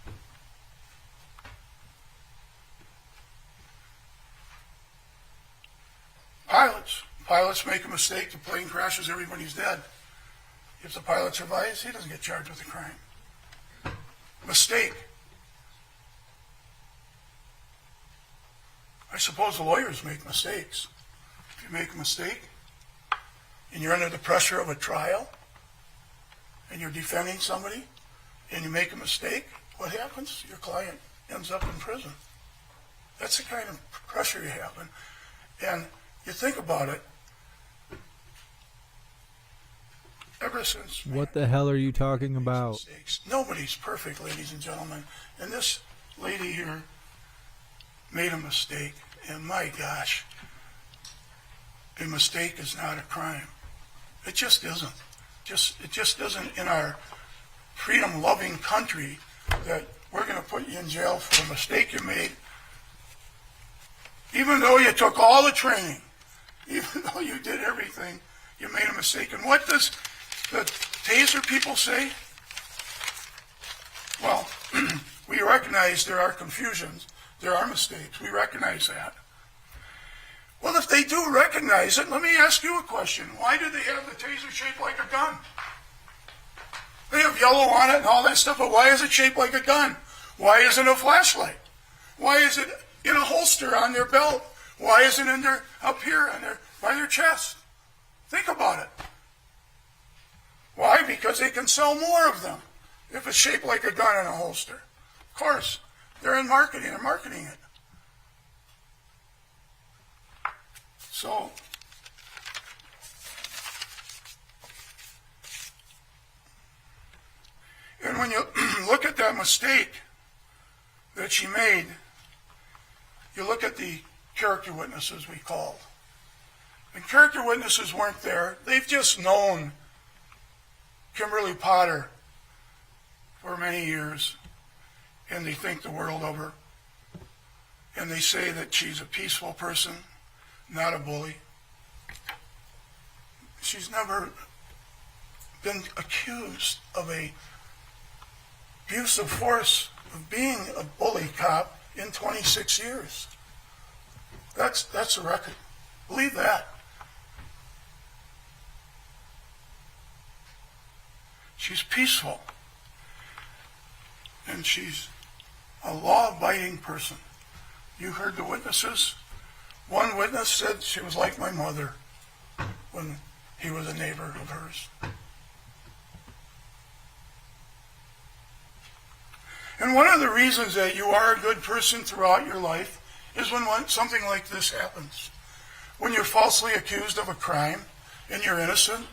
Pilots make a mistake, the plane crashes, everybody's dead. If the pilot survives, he doesn't get charged with a crime. Mistake. I suppose the lawyers make mistakes. If you make a mistake and you're under the pressure of a trial and you're defending somebody and you make a mistake, what happens? Your client ends up in prison. That's the kind of pressure you have. And you think about it, ever since... What the hell are you talking about? Mistakes. Nobody's perfect, ladies and gentlemen. And this lady here made a mistake, and my gosh, a mistake is not a crime. It just isn't. It just isn't in our freedom-loving country that we're going to put you in jail for a mistake you made, even though you took all the training, even though you did everything, you made a mistake. And what does the Taser people say? Well, we recognize there are confusions. There are mistakes. We recognize that. Well, if they do recognize it, let me ask you a question. Why do they have the taser shaped like a gun? They have yellow on it and all that stuff, but why is it shaped like a gun? Why isn't it a flashlight? Why is it in a holster on their belt? Why isn't it up here by their chest? Think about it. Why? Because they can sell more of them if it's shaped like a gun in a holster. Of course. They're in marketing. They're marketing it. So, and when you look at that mistake that she made, you look at the character witnesses we called. And character witnesses weren't there. They've just known Kimberly Potter for many years, and they think the world of her. And they say that she's a peaceful person, not a bully. She's never been accused of a use of force, of being a bully cop in 26 years. That's a record. Believe that. She's peaceful. And she's a law-abiding person. You heard the witnesses. One witness said she was like my mother when he was a neighbor of hers. And one of the reasons that you are a good person throughout your life is when something like this happens. When you're falsely accused of a crime and you're innocent,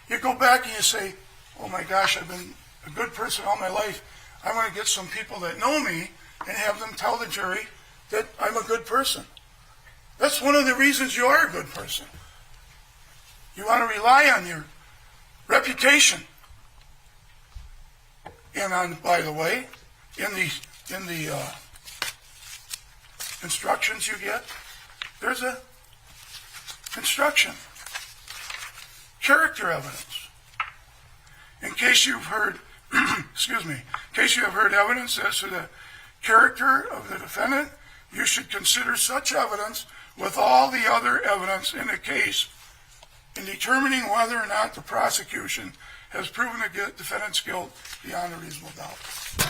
you go back and you say, oh my gosh, I've been a good person all my life. I want to get some people that know me and have them tell the jury that I'm a good person. That's one of the reasons you are a good person. You want to rely on your reputation. And on, by the way, in the instructions you get, there's a instruction. Character evidence. In case you've heard, excuse me, in case you have heard evidence as to the character of the defendant, you should consider such evidence with all the other evidence in the case in determining whether or not the prosecution has proven the defendant's guilt beyond a reasonable doubt.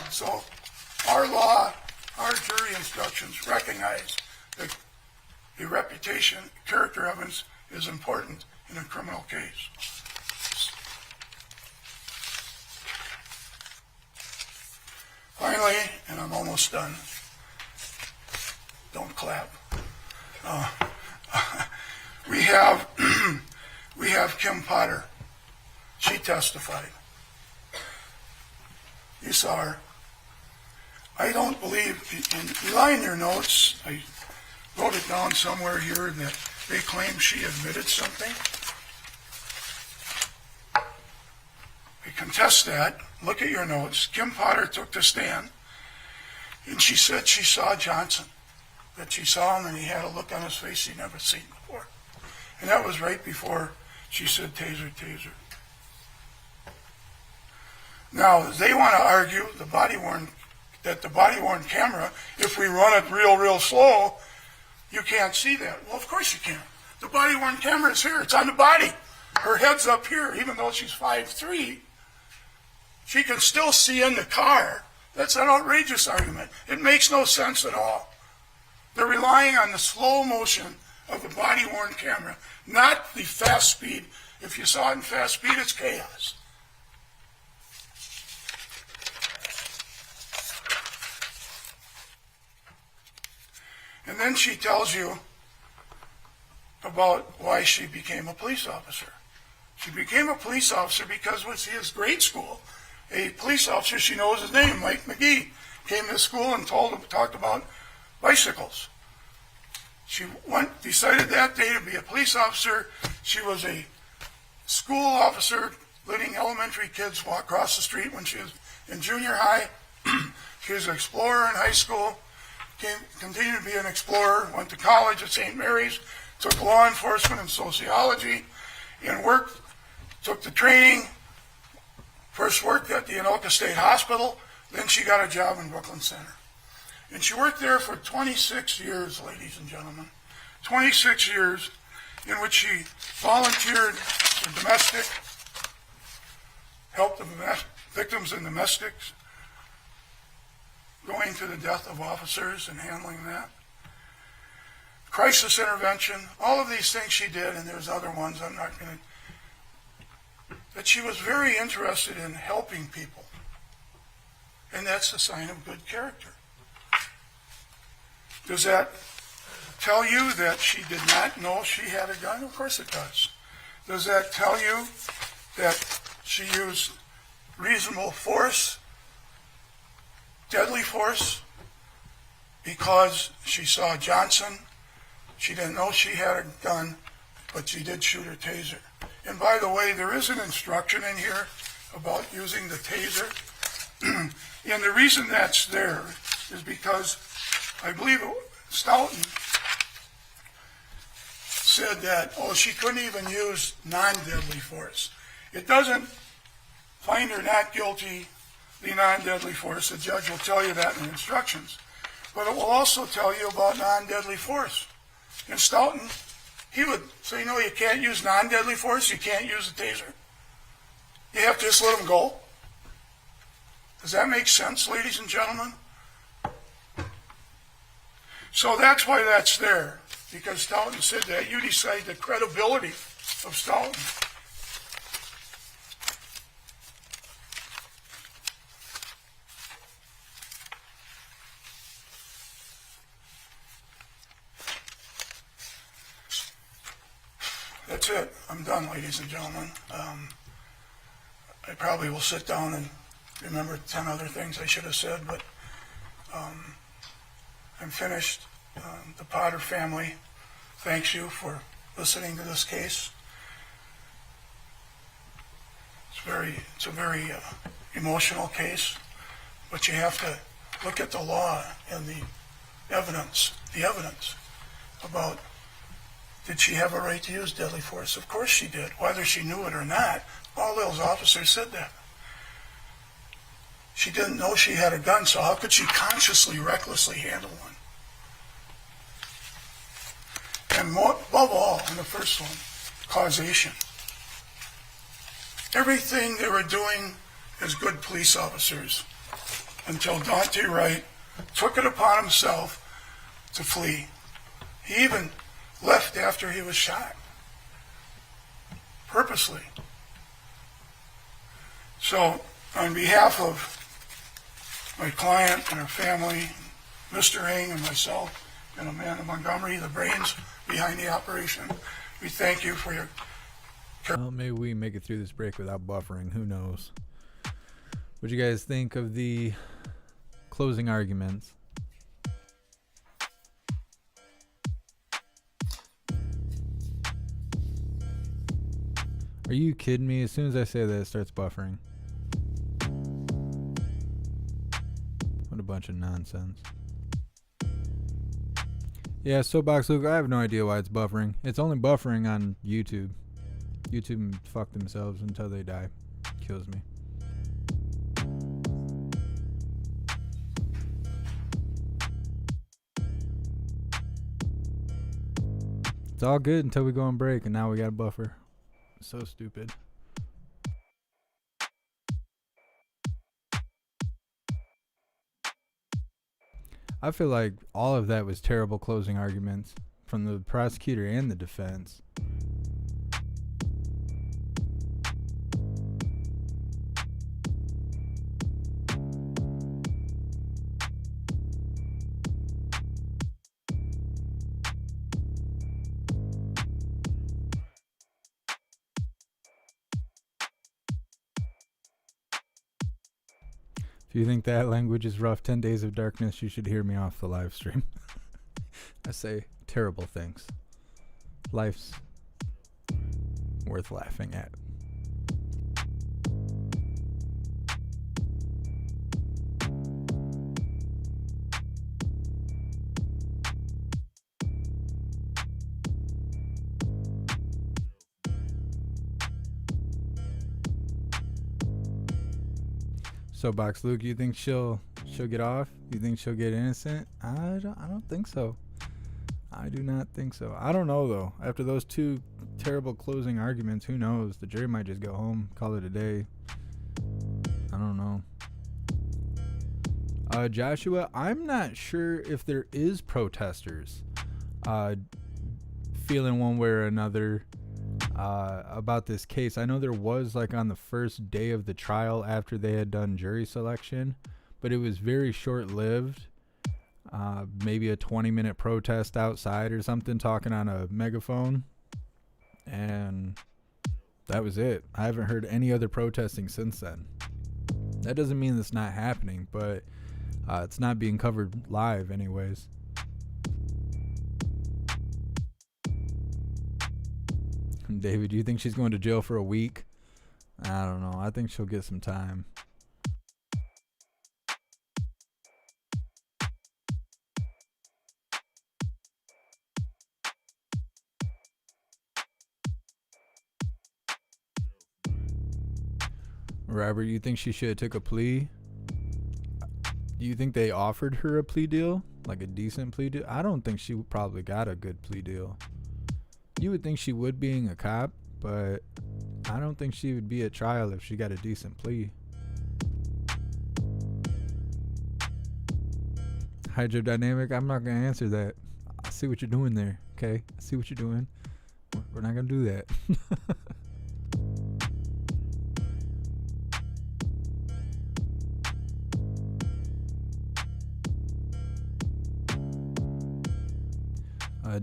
So our law, our jury instructions recognize that the reputation, character evidence is important in a criminal case. finally, and I'm almost done. Don't clap. We have we have Kim Potter. She testified. You saw her. I don't believe, you lie in your notes, I wrote it down somewhere here that they claim she admitted something. I contest that. Look at your notes. Kim Potter took the stand, and she said she saw Johnson, that she saw him and he had a look on his face she'd never seen before. And that was right before she said, taser, taser. Now, they want to argue the body-worn camera, if we run it real slow, you can't see that. Well, of course you can. The body-worn camera is here. It's on the body. Her head's up here. Even though she's 5'3", she can still see in the car. That's an outrageous argument. It makes no sense at all. They're relying on the slow motion of the body-worn camera, not the fast speed. If you saw it in fast speed, it's chaos. And then she tells you about why she became a police officer. She became a police officer because when she was grade school, a police officer, she knows his name, Mike McGee, came to school and talked about bicycles. She decided that day to be a police officer. She was a school officer letting elementary kids walk across the street when she was in junior high. She was an explorer in high school. Continued to be an explorer, went to college at St. Mary's, took law enforcement and sociology, and took the training, first worked at the Anoka State Hospital, then she got a job in Brooklyn Center. And she worked there for 26 years, ladies and gentlemen, 26 years in which she volunteered for domestic, helped the victims in domestics, going to the death of officers and handling that. Crisis intervention, all of these things she did, and there's other ones I'm not going to, but she was very interested in helping people. And that's a sign of good character. Does that tell you that she did not know she had a gun? Of course it does. Does that tell you that she used reasonable force, deadly force, because she saw Johnson? She didn't know she had a gun, but she did shoot her taser. And by the way, there is an instruction in here about using the taser. And the reason that's there is because I believe Stoughton said that, she couldn't even use non-deadly force. It doesn't find her not guilty, the non-deadly force. The judge will tell you that in the instructions. But it will also tell you about non-deadly force. And Stoughton, he would say, no, you can't use non-deadly force, you can't use a taser. You have to just let them go. Does that make sense, ladies and gentlemen? So that's why that's there, because Stoughton said that. You decide the credibility of Stoughton. That's it. I'm done, ladies and gentlemen. I probably will sit down and remember 10 other things I should have said, but I'm finished. The Potter family thanks you for listening to this case. It's a very emotional case, but you have to look at the law and the evidence about, did she have a right to use deadly force? Of course she did. Whether she knew it or not, all those officers said that. She didn't know she had a gun, so how could she consciously, recklessly handle one? And above all, in the first one, causation. Everything they were doing as good police officers until Dante Wright took it upon himself to flee. He even left after he was shot, purposely. So, on behalf of my client and her family, Mr. Ing and myself, and Amanda Montgomery, the brains behind the operation. We thank you for your... Well, maybe we make it through this break without buffering. Who knows? What do you guys think of the closing arguments? Are you kidding me? As soon as I say that, it starts buffering. What a bunch of nonsense. Yeah, Soapbox Luke, I have no idea why it's buffering. It's only buffering on YouTube. YouTube can fuck themselves until they die. Kills me. It's all good until we go on break, and now we got a buffer. So stupid. I feel like all of that was terrible closing arguments from the prosecutor and the defense. If you think that language is rough, 10 Days of Darkness, you should hear me off the live stream. I say terrible things. Life's worth laughing at. Soapbox Luke, you think she'll get off? You think she'll get innocent? I don't think so. I do not think so. I don't know though. After those two terrible closing arguments, who knows? The jury might just go home, call it a day. I don't know. Joshua, I'm not sure if there is protesters feeling one way or another about this case. I know there was, like, on the first day of the trial after they had done jury selection, but it was very short-lived. Maybe a 20-minute protest outside or something, talking on a megaphone, and that was it. I haven't heard any other protesting since then. That doesn't mean it's not happening, but it's not being covered live anyways. David, do you think she's going to jail for a week? I don't know. I think she'll get some time. Robert, you think she should have took a plea? Do you think they offered her a plea deal? Like a decent plea deal? I don't think she probably got a good plea deal. You would think she would, being a cop, but I don't think she would be at trial if she got a decent plea. Hydrodynamic, I'm not going to answer that. I see what you're doing there, okay? I see what you're doing. We're not going to do that.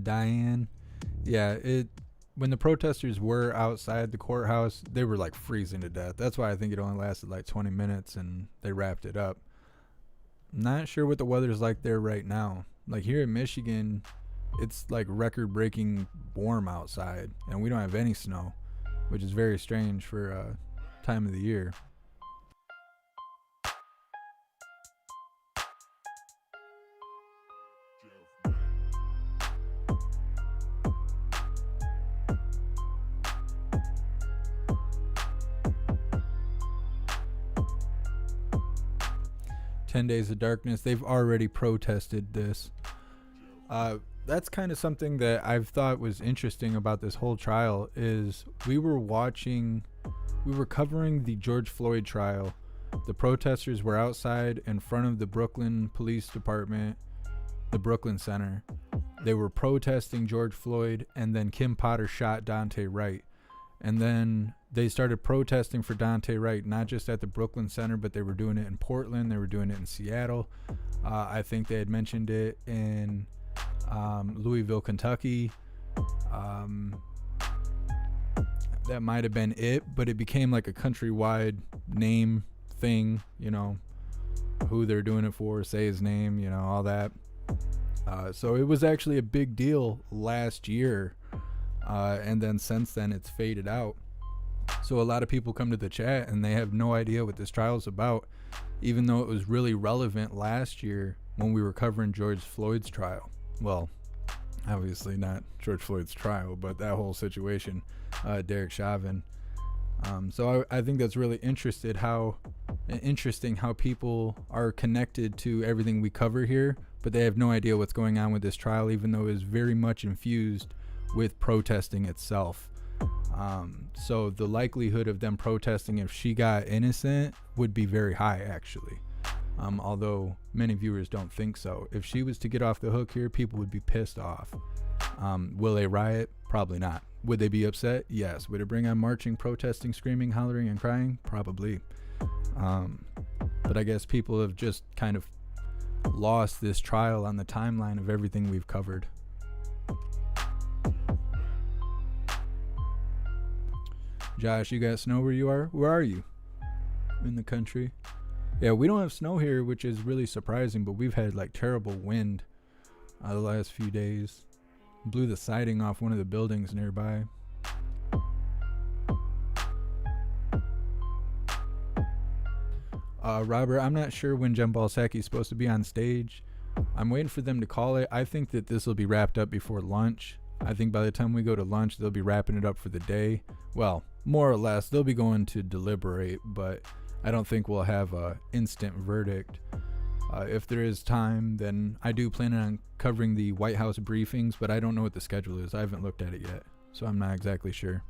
Diane, yeah, when the protesters were outside the courthouse, they were like freezing to death. That's why I think it only lasted like 20 minutes and they wrapped it up. Not sure what the weather's like there right now. Like here in Michigan, it's like record-breaking warm outside, and we don't have any snow, which is very strange for time of the year. Days of Darkness, they've already protested this. That's kind of something that I've thought was interesting about this whole trial is we were covering the George Floyd trial. The protesters were outside in front of the Brooklyn Police Department, the Brooklyn Center. They were protesting George Floyd, and then Kim Potter shot Dante Wright. And then they started protesting for Dante Wright, not just at the Brooklyn Center, but they were doing it in Portland. They were doing it in Seattle. I think they had mentioned it in Louisville, Kentucky. That might have been it, but it became like a countrywide name thing, you know, who they're doing it for, say his name, you know, all that. So it was actually a big deal last year, and then since then it's faded out. So a lot of people come to the chat and they have no idea what this trial is about, even though it was really relevant last year when we were covering George Floyd's trial. Well, obviously not George Floyd's trial, but that whole situation, Derek Chauvin. So I think that's really interesting how people are connected to everything we cover here, but they have no idea what's going on with this trial, even though it is very much infused with protesting itself. So the likelihood of them protesting if she got innocent would be very high, actually. Although many viewers don't think so. If she was to get off the hook here, people would be pissed off. Will they riot? Probably not. Would they be upset? Yes. Would it bring on marching, protesting, screaming, hollering, and crying? Probably. But I guess people have just kind of lost this trial on the timeline of everything we've covered. Josh, you got snow where you are? Where are you? In the country? Yeah, we don't have snow here, which is really surprising, but we've had like terrible wind the last few days. Blew the siding off one of the buildings nearby. Robert, I'm not sure when Jen Balsecki's supposed to be on stage. I'm waiting for them to call it. I think that this will be wrapped up before lunch. I think by the time we go to lunch, they'll be wrapping it up for the day. Well, more or less, they'll be going to deliberate, but I don't think we'll have a instant verdict. If there is time, then I do plan on covering the White House briefings, but I don't know what the schedule is. I haven't looked at it yet, so I'm not exactly sure.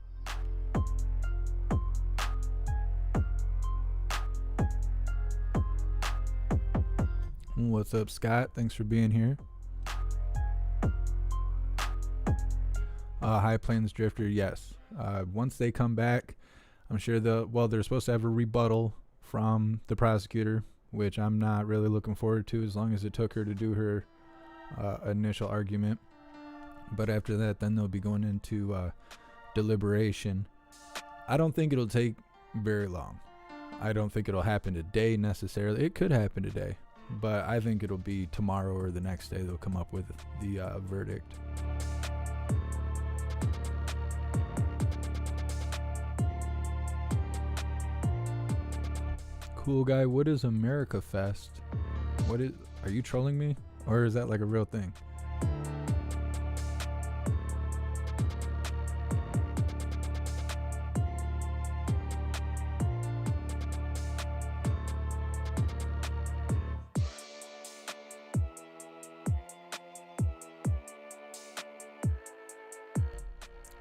What's up, Scott? Thanks for being here. High Plains Drifter, yes. Once they come back, I'm sure they're supposed to have a rebuttal from the prosecutor, which I'm not really looking forward to, as long as it took her to do her initial argument. But after that, then they'll be going into deliberation. I don't think it'll take very long. I don't think it'll happen today necessarily. It could happen today, but I think it'll be tomorrow or the next day they'll come up with the verdict. Cool guy, what is America Fest? Are you trolling me? Or is that like a real thing?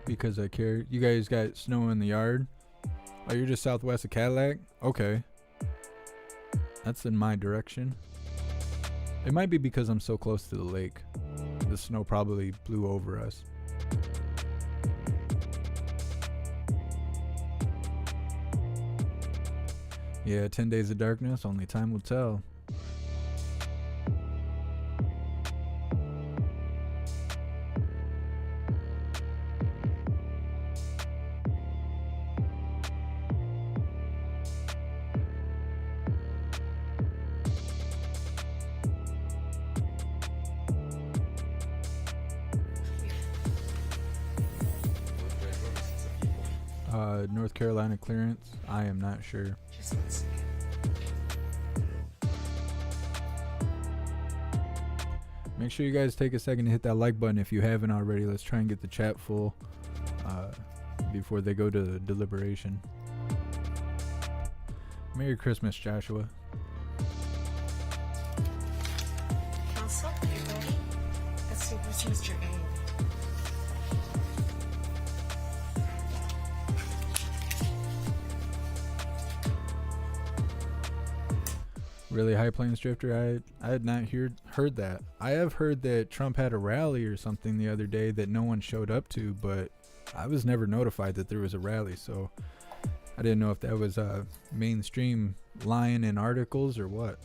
Because I care. You guys got snow in the yard? Oh, you're just southwest of Cadillac? Okay. That's in my direction. It might be because I'm so close to the lake. The snow probably blew over us. Yeah, 10 days of darkness, only time will tell. North Carolina clearance, I am not sure. Just 1 second. Make sure you guys take a second to hit that like button if you haven't already. Let's try and get the chat full before they go to deliberation. Merry Christmas, Joshua. Counsel, are you ready? Let's see who's used your aid. Really, High Plains Drifter? I had not heard that. I have heard that Trump had a rally or something the other day that no one showed up to, but I was never notified that there was a rally, so I didn't know if that was mainstream lying in articles or what.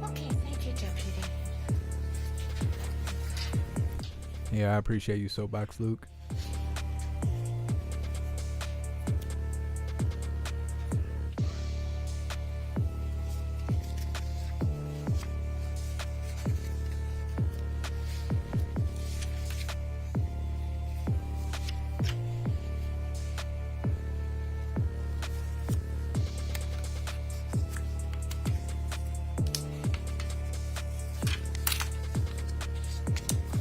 Okay, thank you, Deputy. Yeah, I appreciate you, Soapbox Luke.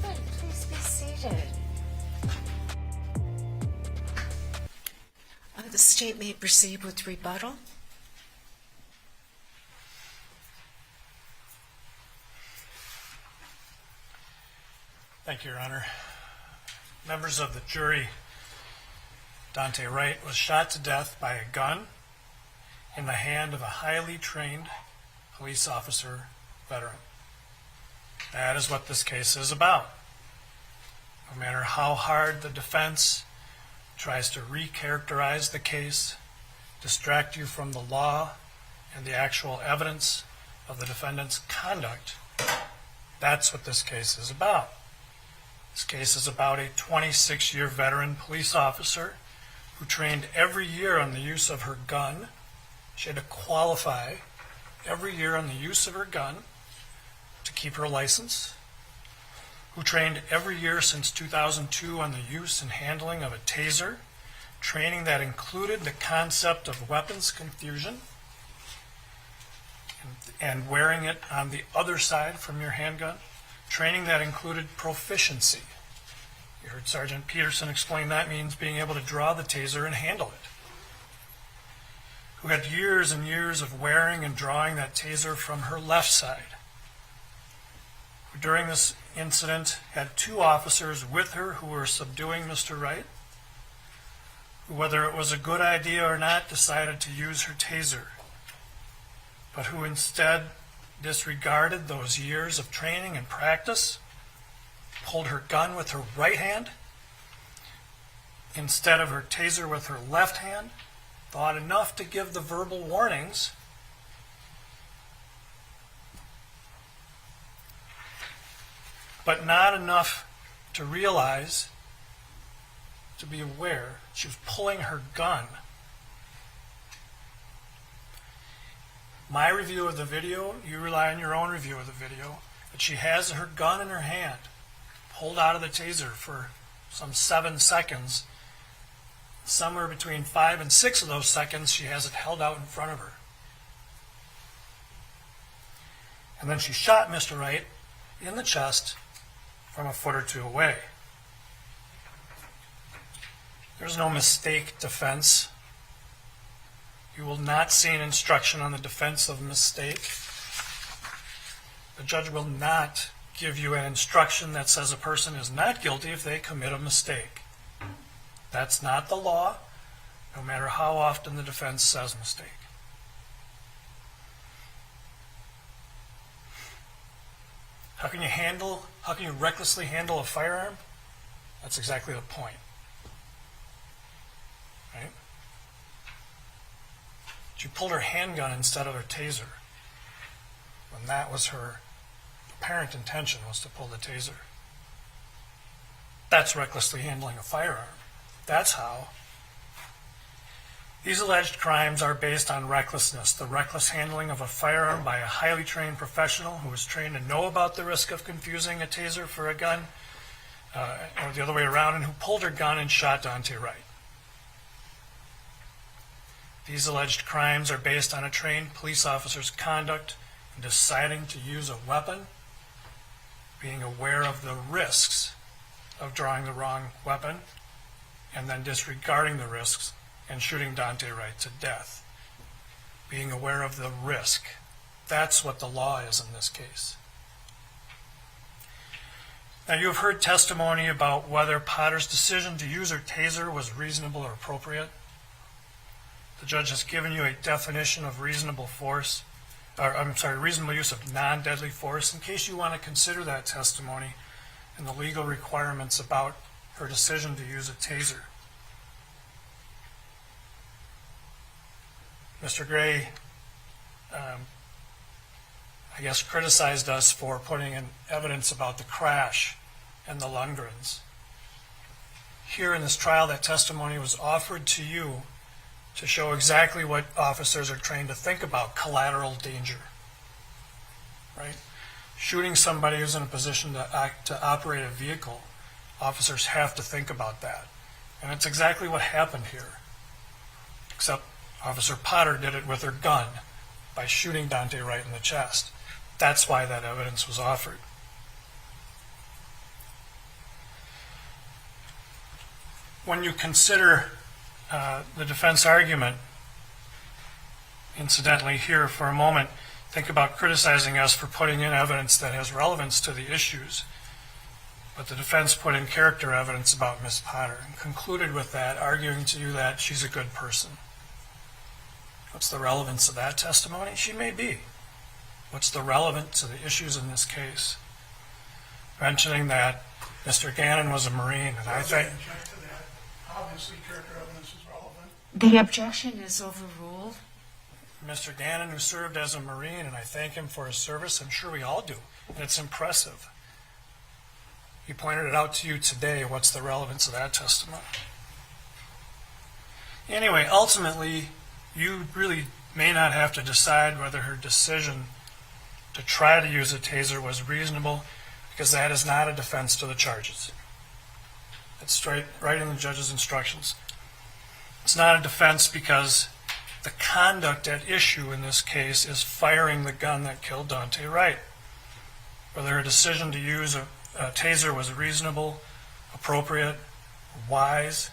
Good, please be seated. The state may proceed with rebuttal. Thank you, Your Honor. Members of the jury, Dante Wright was shot to death by a gun in the hand of a highly trained police officer veteran. That is what this case is about. No matter how hard the defense tries to recharacterize the case, distract you from the law and the actual evidence of the defendant's conduct, that's what this case is about. This case is about a 26-year veteran police officer who trained every year on the use of her gun. She had to qualify every year on the use of her gun to keep her license, who trained every year since 2002 on the use and handling of a taser, training that included the concept of weapons confusion and wearing it on the other side from your handgun, training that included proficiency. You heard Sergeant Peterson explain that means being able to draw the taser and handle it. Who had years and years of wearing and drawing that taser from her left side. Who during this incident had 2 officers with her who were subduing Mr. Wright. Who, whether it was a good idea or not, decided to use her taser, but who instead disregarded those years of training and practice, pulled her gun with her right hand instead of her taser with her left hand, thought enough to give the verbal warnings, but not enough to realize, to be aware, she was pulling her gun. My review of the video, you rely on your own review of the video, but she has her gun in her hand, pulled out of the taser for some 7 seconds. Somewhere between 5 and 6 of those seconds, she has it held out in front of her. And then she shot Mr. Wright in the chest from a foot or 2 away. There's no mistake defense. You will not see an instruction on the defense of mistake. The judge will not give you an instruction that says a person is not guilty if they commit a mistake. That's not the law, no matter how often the defense says mistake. How can you recklessly handle a firearm? That's exactly the point. Right? She pulled her handgun instead of her taser, when that was her apparent intention, was to pull the taser. That's recklessly handling a firearm. That's how. These alleged crimes are based on recklessness, the reckless handling of a firearm by a highly trained professional who was trained to know about the risk of confusing a taser for a gun, or the other way around, and who pulled her gun and shot Dante Wright. These alleged crimes are based on a trained police officer's conduct in deciding to use a weapon, being aware of the risks of drawing the wrong weapon, and then disregarding the risks and shooting Dante Wright to death. Being aware of the risk. That's what the law is in this case. Now, you have heard testimony about whether Potter's decision to use her taser was reasonable or appropriate. The judge has given you a definition of reasonable use of non-deadly force, in case you want to consider that testimony and the legal requirements about her decision to use a taser. Mr. Gray, I guess, criticized us for putting in evidence about the crash and the Lundgrens. Here in this trial, that testimony was offered to you to show exactly what officers are trained to think about: collateral danger, right? Shooting somebody who's in a position to operate a vehicle, officers have to think about that. And it's exactly what happened here. Except Officer Potter did it with her gun by shooting Dante Wright in the chest. That's why that evidence was offered. When you consider the defense argument, incidentally, here for a moment, think about criticizing us for putting in evidence that has relevance to the issues. But the defense put in character evidence about Miss Potter and concluded with that, arguing to you that she's a good person. What's the relevance of that testimony? She may be. What's the relevance to the issues in this case? Mentioning that Mr. Gannon was a Marine, and I think... Object to that. Obviously, character evidence is relevant. The objection is overruled. Mr. Gannon, who served as a Marine, and I thank him for his service, I'm sure we all do, and it's impressive. He pointed it out to you today. What's the relevance of that testimony? Anyway, ultimately, you really may not have to decide whether her decision to try to use a taser was reasonable, because that is not a defense to the charges. It's straight right in the judge's instructions. It's not a defense because the conduct at issue in this case is firing the gun that killed Dante Wright. Whether her decision to use a taser was reasonable, appropriate, wise,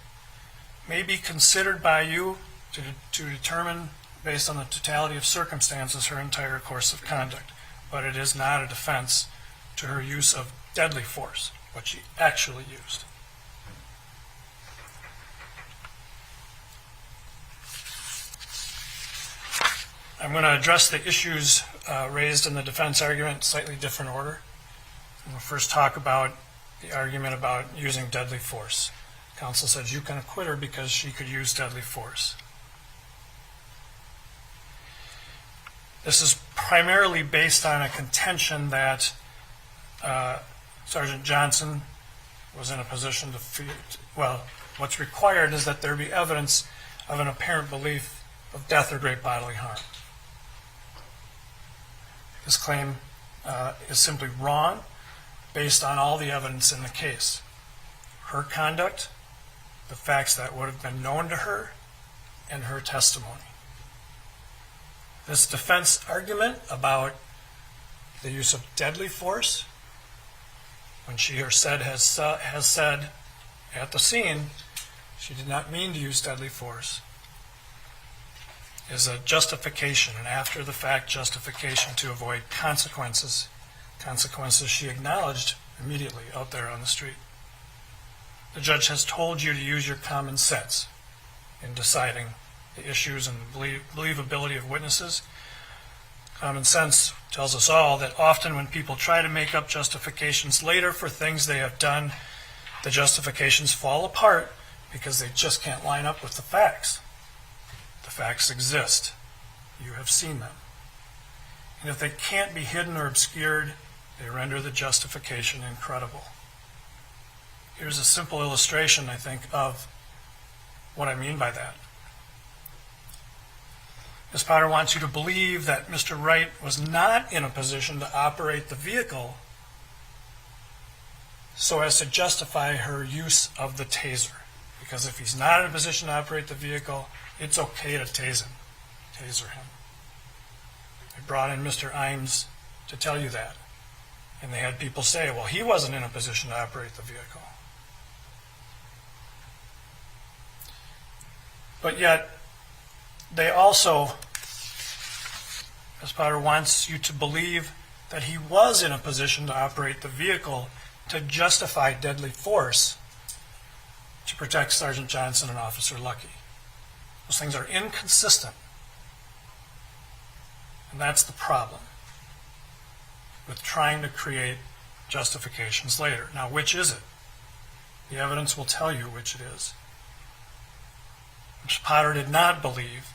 may be considered by you to determine, based on the totality of circumstances, her entire course of conduct. But it is not a defense to her use of deadly force, what she actually used. I'm going to address the issues raised in the defense argument in slightly different order. We'll first talk about the argument about using deadly force. Counsel said you can acquit her because she could use deadly force. This is primarily based on a contention that Sergeant Johnson was in a position to what's required is that there be evidence of an apparent belief of death or great bodily harm. This claim is simply wrong based on all the evidence in the case. Her conduct, the facts that would have been known to her, and her testimony. This defense argument about the use of deadly force, when she herself has said at the scene she did not mean to use deadly force, is a justification, an after-the-fact justification to avoid consequences. Consequences she acknowledged immediately out there on the street. The judge has told you to use your common sense in deciding the issues and believability of witnesses. Common sense tells us all that often when people try to make up justifications later for things they have done, the justifications fall apart because they just can't line up with the facts. The facts exist. You have seen them. And if they can't be hidden or obscured, they render the justification incredible. Here's a simple illustration, I think, of what I mean by that. Ms. Potter wants you to believe that Mr. Wright was not in a position to operate the vehicle so as to justify her use of the taser. Because if he's not in a position to operate the vehicle, it's okay to taser him. I brought in Mr. Imes to tell you that. And they had people say, well, he wasn't in a position to operate the vehicle. But yet, they also, Ms. Potter wants you to believe that he was in a position to operate the vehicle to justify deadly force to protect Sergeant Johnson and Officer Lucky. Those things are inconsistent. And that's the problem with trying to create justifications later. Now, which is it? The evidence will tell you which it is. Ms. Potter did not believe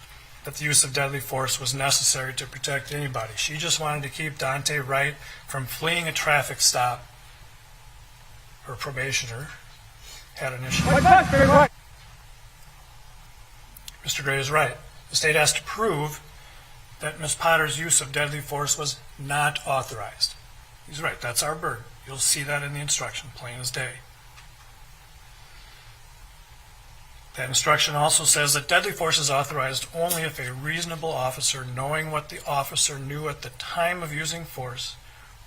that the use of deadly force was necessary to protect anybody. She just wanted to keep Dante Wright from fleeing a traffic stop. Her probationer had an issue. Mr. Gray is right. The state has to prove that Ms. Potter's use of deadly force was not authorized. He's right. That's our burden. You'll see that in the instruction, plain as day. That instruction also says that deadly force is authorized only if a reasonable officer, knowing what the officer knew at the time of using force,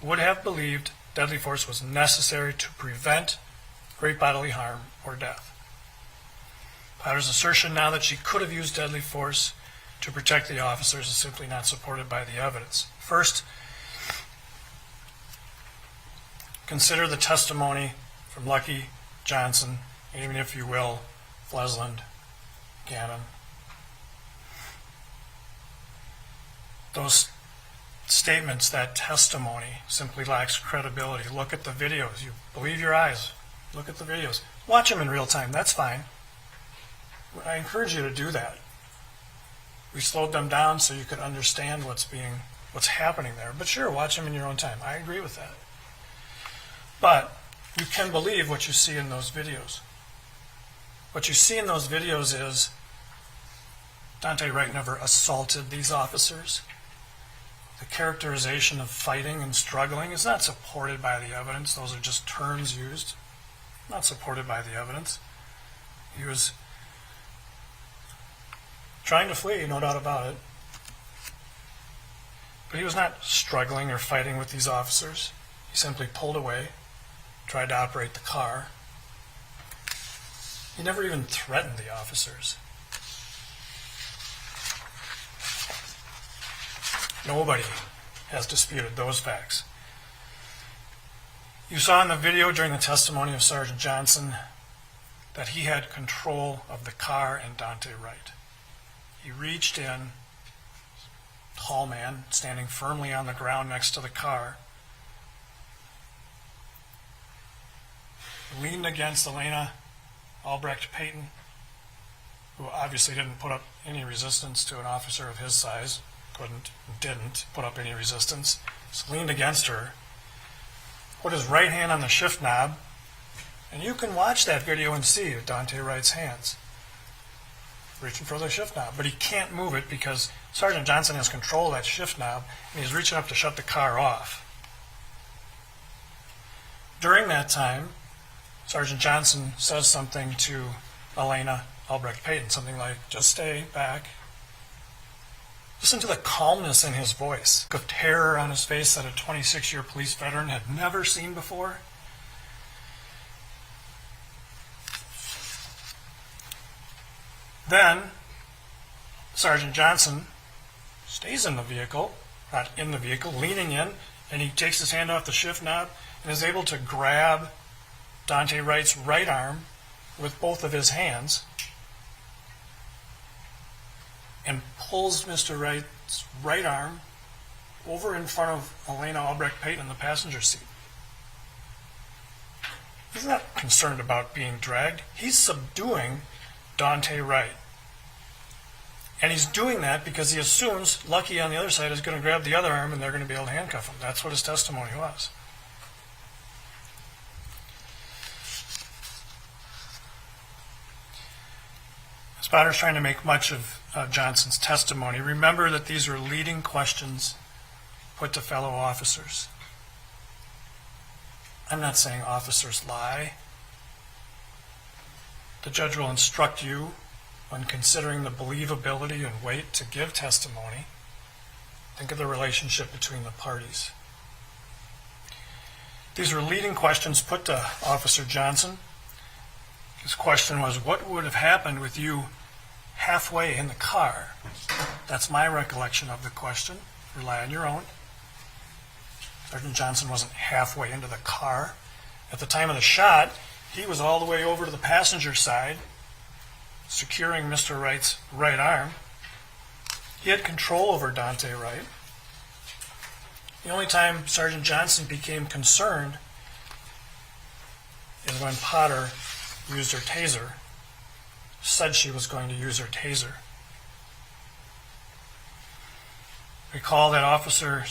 would have believed deadly force was necessary to prevent great bodily harm or death. Potter's assertion now that she could have used deadly force to protect the officers is simply not supported by the evidence. First, consider the testimony from Lucky, Johnson, even if you will, Flesland, Gannon. Those statements, that testimony, simply lacks credibility. Look at the videos. You believe your eyes. Look at the videos. Watch them in real time. That's fine. I encourage you to do that. We slowed them down so you could understand what's happening there. But sure, watch them in your own time. I agree with that. But you can believe what you see in those videos. What you see in those videos is Dante Wright never assaulted these officers. The characterization of fighting and struggling is not supported by the evidence. Those are just terms used. Not supported by the evidence. He was trying to flee, no doubt about it. But he was not struggling or fighting with these officers. He simply pulled away, tried to operate the car. He never even threatened the officers. Nobody has disputed those facts. You saw in the video during the testimony of Sergeant Johnson that he had control of the car and Dante Wright. He reached in, tall man, standing firmly on the ground next to the car, leaned against Elena Albrecht Payton, who obviously didn't put up any resistance to an officer of his size, didn't put up any resistance, so leaned against her, put his right hand on the shift knob, and you can watch that video and see Dante Wright's hands reaching for the shift knob, but he can't move it because Sergeant Johnson has control of that shift knob, and he's reaching up to shut the car off. During that time, Sergeant Johnson says something to Elena Albrecht Payton, something like, "Just stay back." Listen to the calmness in his voice, of terror on his face that a 26-year police veteran had never seen before. Then, Sergeant Johnson stays in the vehicle, not in the vehicle, leaning in, and he takes his hand off the shift knob and is able to grab Dante Wright's right arm with both of his hands and pulls Mr. Wright's right arm over in front of Elena Albrecht Payton in the passenger seat. He's not concerned about being dragged. He's subduing Dante Wright. And he's doing that because he assumes Lucky on the other side is going to grab the other arm and they're going to be able to handcuff him. That's what his testimony was. Spotter's trying to make much of Johnson's testimony. Remember that these were leading questions put to fellow officers. I'm not saying officers lie. The judge will instruct you when considering the believability and weight to give testimony. Think of the relationship between the parties. These were leading questions put to Officer Johnson. His question was, what would have happened with you halfway in the car? That's my recollection of the question. Rely on your own. Sergeant Johnson wasn't halfway into the car. At the time of the shot, he was all the way over to the passenger side, securing Mr. Wright's right arm. He had control over Dante Wright. The only time Sergeant Johnson became concerned is when Potter used her taser, said she was going to use her taser. Recall that Officer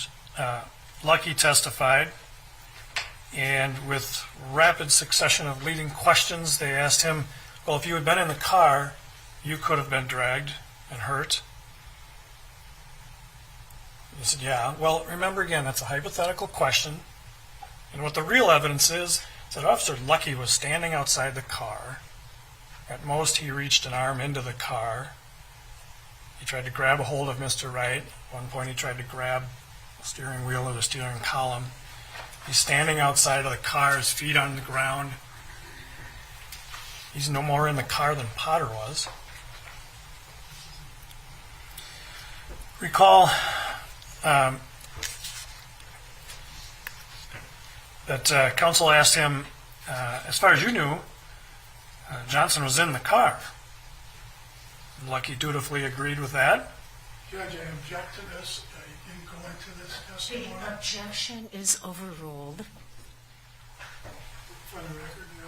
Lucky testified, and with rapid succession of leading questions, they asked him, well, if you had been in the car, you could have been dragged and hurt. He said, yeah. Well, remember again, that's a hypothetical question. And what the real evidence is that Officer Lucky was standing outside the car. At most, he reached an arm into the car. He tried to grab a hold of Mr. Wright. At one point, he tried to grab the steering wheel or the steering column. He's standing outside of the car, his feet on the ground. He's no more in the car than Potter was. Recall that counsel asked him, as far as you knew, Johnson was in the car. Lucky dutifully agreed with that. Judge, I object to this. I didn't go into this testimony. The objection is overruled. For the record, Your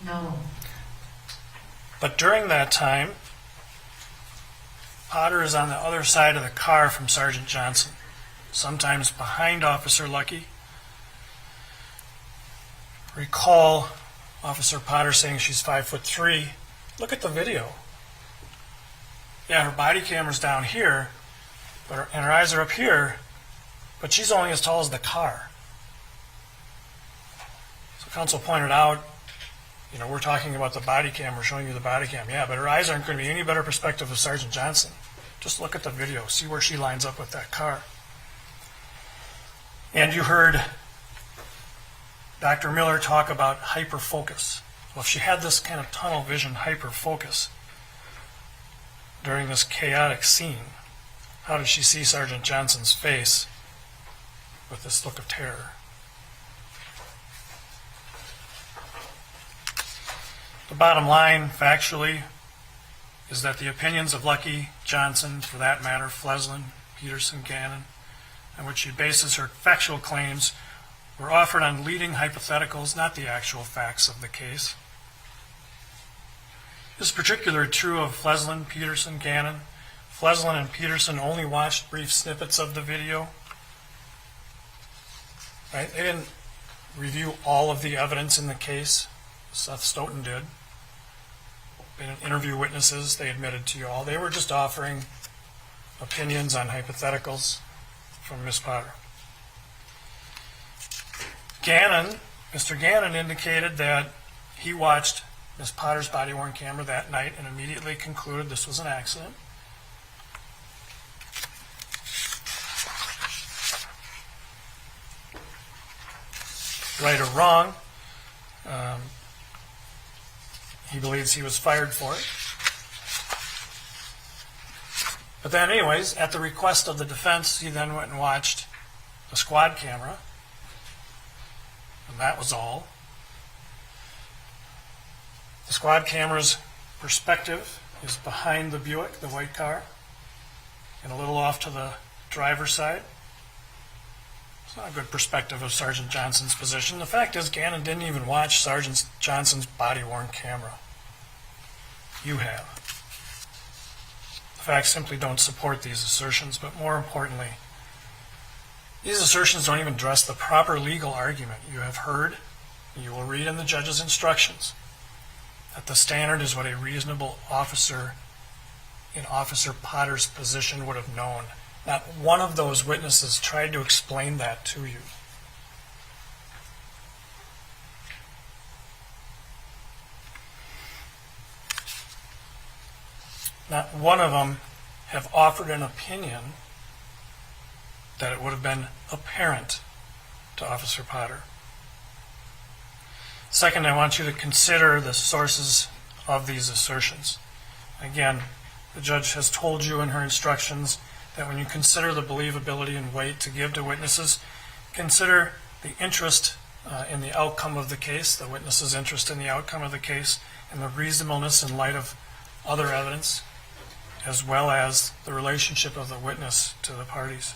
Honor. No. But during that time, Potter is on the other side of the car from Sergeant Johnson, sometimes behind Officer Lucky. Recall Officer Potter saying she's 5'3". Look at the video. Yeah, her body camera's down here, and her eyes are up here, but she's only as tall as the car. So counsel pointed out, we're talking about the body cam, we're showing you the body cam. Yeah, but her eyes aren't going to be any better perspective of Sergeant Johnson. Just look at the video, see where she lines up with that car. And you heard Dr. Miller talk about hyperfocus. Well, if she had this kind of tunnel vision hyperfocus during this chaotic scene, how did she see Sergeant Johnson's face with this look of terror? The bottom line, factually, is that the opinions of Lucky, Johnson, for that matter, Fleslin, Peterson, Gannon, on which she bases her factual claims, were offered on leading hypotheticals, not the actual facts of the case. This is particularly true of Fleslin, Peterson, Gannon. Fleslin and Peterson only watched brief snippets of the video. Right? They didn't review all of the evidence in the case. Seth Stoughton did. They didn't interview witnesses. They admitted to you all. They were just offering opinions on hypotheticals from Ms. Potter. Mr. Gannon indicated that he watched Ms. Potter's body-worn camera that night and immediately concluded this was an accident. Right or wrong, he believes he was fired for it. But then anyways, at the request of the defense, he then went and watched the squad camera. And that was all. The squad camera's perspective is behind the Buick, the white car, and a little off to the driver's side. It's not a good perspective of Sergeant Johnson's position. The fact is, Gannon didn't even watch Sergeant Johnson's body-worn camera. You have. The facts simply don't support these assertions, but more importantly, these assertions don't even address the proper legal argument you have heard, and you will read in the judge's instructions, that the standard is what a reasonable officer in Officer Potter's position would have known. Not one of those witnesses tried to explain that to you. Not one of them have offered an opinion that it would have been apparent to Officer Potter. Second, I want you to consider the sources of these assertions. Again, the judge has told you in her instructions that when you consider the believability and weight to give to witnesses, consider the interest in the outcome of the case, the witness's interest in the outcome of the case, and the reasonableness in light of other evidence, as well as the relationship of the witness to the parties.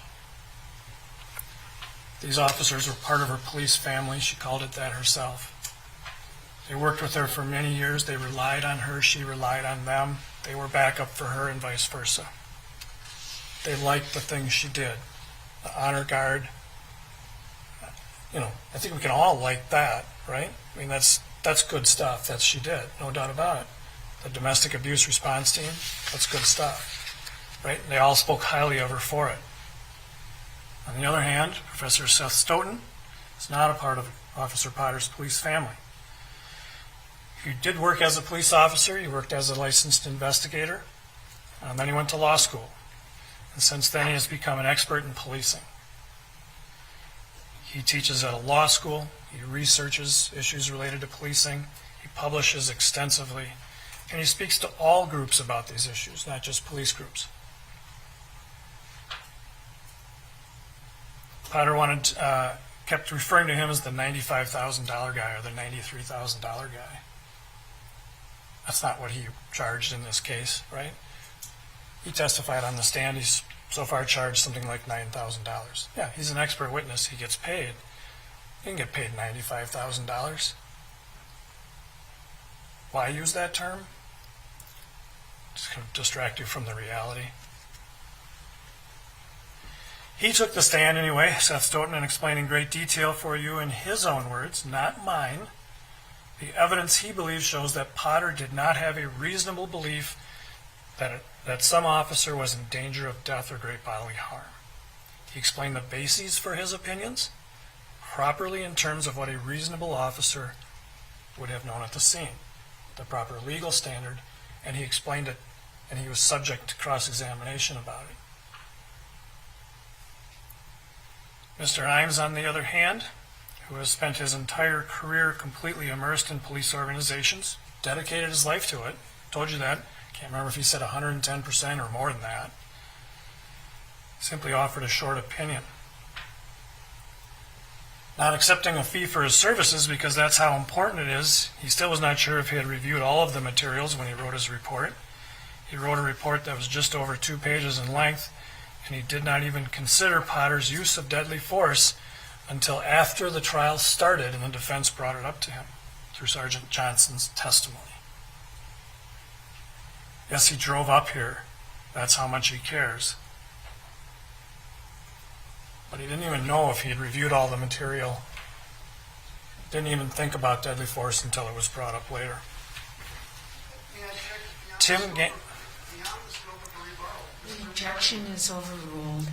These officers were part of her police family. She called it that herself. They worked with her for many years. They relied on her. She relied on them. They were backup for her and vice versa. they liked the things she did. The honor guard, I think we can all like that, right? I mean, that's good stuff. That she did, no doubt about it. The domestic abuse response team, that's good stuff, right? They all spoke highly of her for it. On the other hand, Professor Seth Stoughton is not a part of Officer Potter's police family. He did work as a police officer. He worked as a licensed investigator. Then he went to law school. And since then, he has become an expert in policing. He teaches at a law school. He researches issues related to policing. He publishes extensively. And he speaks to all groups about these issues, not just police groups. Potter kept referring to him as the $95,000 guy or the $93,000 guy. That's not what he charged in this case, right? He testified on the stand. He's so far charged something like $9,000. Yeah, he's an expert witness. He gets paid. He can get paid $95,000. Why use that term? Just kind of distract you from the reality. He took the stand anyway, Seth Stoughton, and explained in great detail for you in his own words, not mine, the evidence he believes shows that Potter did not have a reasonable belief that some officer was in danger of death or great bodily harm. He explained the bases for his opinions properly in terms of what a reasonable officer would have known at the scene, the proper legal standard, and he explained it, and he was subject to cross-examination about it. Mr. Imes, on the other hand, who has spent his entire career completely immersed in police organizations, dedicated his life to it, told you that, can't remember if he said 110% or more than that, simply offered a short opinion. Not accepting a fee for his services because that's how important it is, he still was not sure if he had reviewed all of the materials when he wrote his report. He wrote a report that was just over 2 pages in length, and he did not even consider Potter's use of deadly force until after the trial started and the defense brought it up to him through Sergeant Johnson's testimony. Yes, he drove up here. That's how much he cares. But he didn't even know if he had reviewed all the material. Didn't even think about deadly force until it was brought up later. Tim Gannon. The objection is overruled.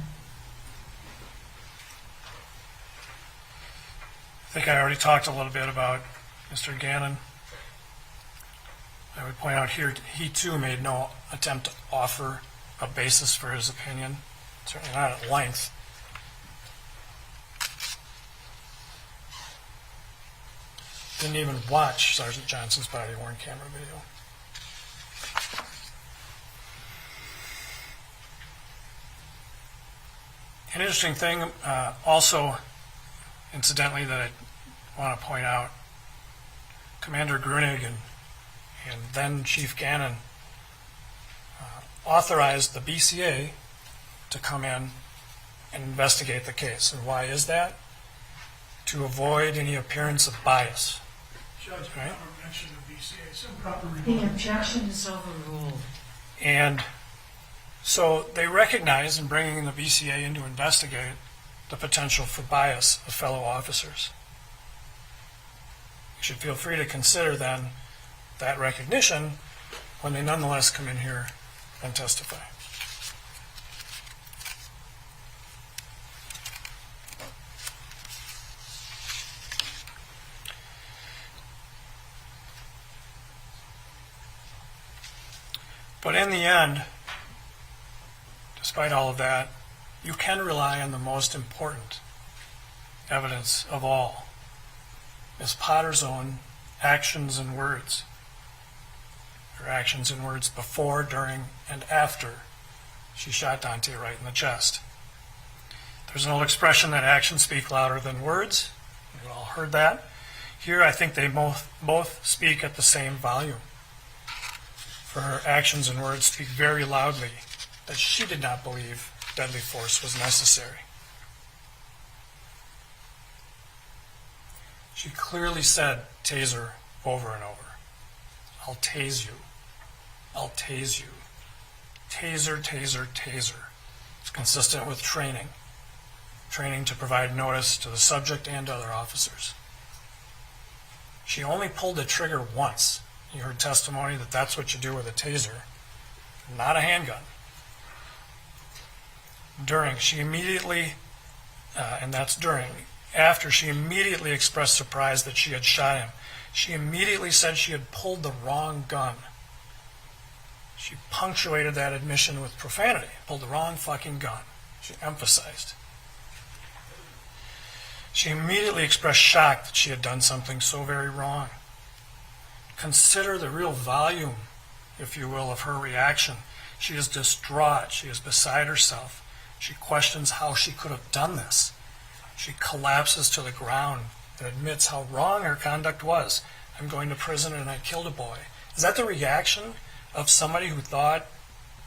I think I already talked a little bit about Mr. Gannon. I would point out here, he too made no attempt to offer a basis for his opinion, certainly not at length. Didn't even watch Sergeant Johnson's body-worn camera video. An interesting thing also, incidentally, that I want to point out, Commander Grunig and then Chief Gannon authorized the BCA to come in and investigate the case. And why is that? To avoid any appearance of bias. Judge, right? I never mentioned the BCA. It's improper The rebuttal. objection is overruled. And so they recognize in bringing the BCA in to investigate the potential for bias of fellow officers. You should feel free to consider then that recognition when they nonetheless come in here and testify. But in the end, despite all of that, you can rely on the most important evidence of all, Ms. Potter's own actions and words. Her actions and words before, during, and after she shot Dante right in the chest. There's an old expression that actions speak louder than words. You've all heard that. Here, I think they both speak at the same volume. For her actions and words speak very loudly that she did not believe deadly force was necessary. She clearly said taser over and over. I'll tase you. I'll tase you. Taser, taser, taser. It's consistent with training to provide notice to the subject and other officers. She only pulled the trigger once. You heard testimony that that's what you do with a taser, not a handgun. She immediately, after she immediately expressed surprise that she had shot him. She immediately said she had pulled the wrong gun. She punctuated that admission with profanity. Pulled the wrong fucking gun. She emphasized. She immediately expressed shock that she had done something so very wrong. Consider the real volume, if you will, of her reaction. She is distraught. She is beside herself. She questions how she could have done this. She collapses to the ground and admits how wrong her conduct was. I'm going to prison and I killed a boy. Is that the reaction of somebody who thought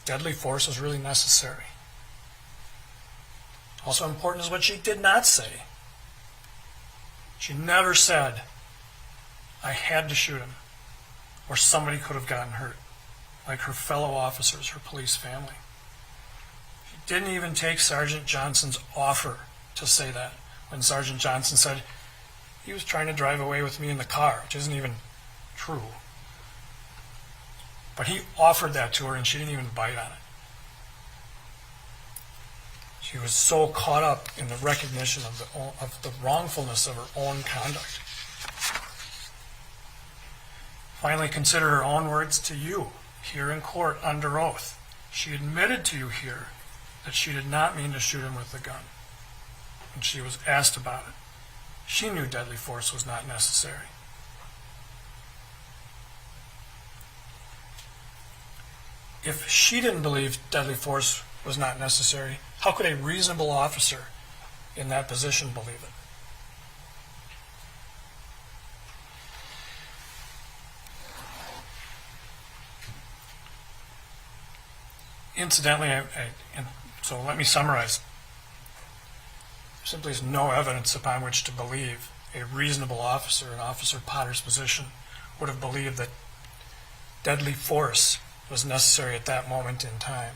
deadly force was really necessary? Also important is what she did not say. She never said, I had to shoot him, or somebody could have gotten hurt, like her fellow officers, her police family. She didn't even take Sergeant Johnson's offer to say that, when Sergeant Johnson said he was trying to drive away with me in the car, which isn't even true. But he offered that to her and she didn't even bite on it. She was so caught up in the recognition of the wrongfulness of her own conduct. Finally, consider her own words to you here in court under oath. She admitted to you here that she did not mean to shoot him with the gun. When she was asked about it, she knew deadly force was not necessary. If she didn't believe deadly force was not necessary, how could a reasonable officer in that position believe it? Incidentally, so let me summarize. There simply is no evidence upon which to believe a reasonable officer in Officer Potter's position would have believed that deadly force was necessary at that moment in time.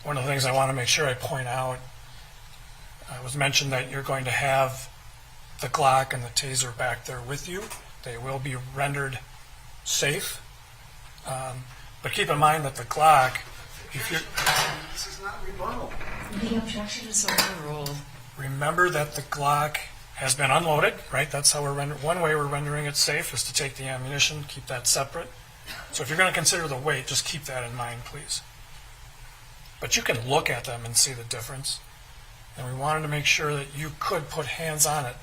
One of the things I want to make sure I point out, it was mentioned that you're going to have the Glock and the Taser back there with you. They will be rendered safe. But keep in mind that the Glock, if you're... This is not rebuttal. The objection is overruled. Remember that the Glock has been unloaded, right? That's how one way we're rendering it safe is to take the ammunition, keep that separate. So if you're going to consider the weight, just keep that in mind, please. But you can look at them and see the difference. And we wanted to make sure that you could put hands on it,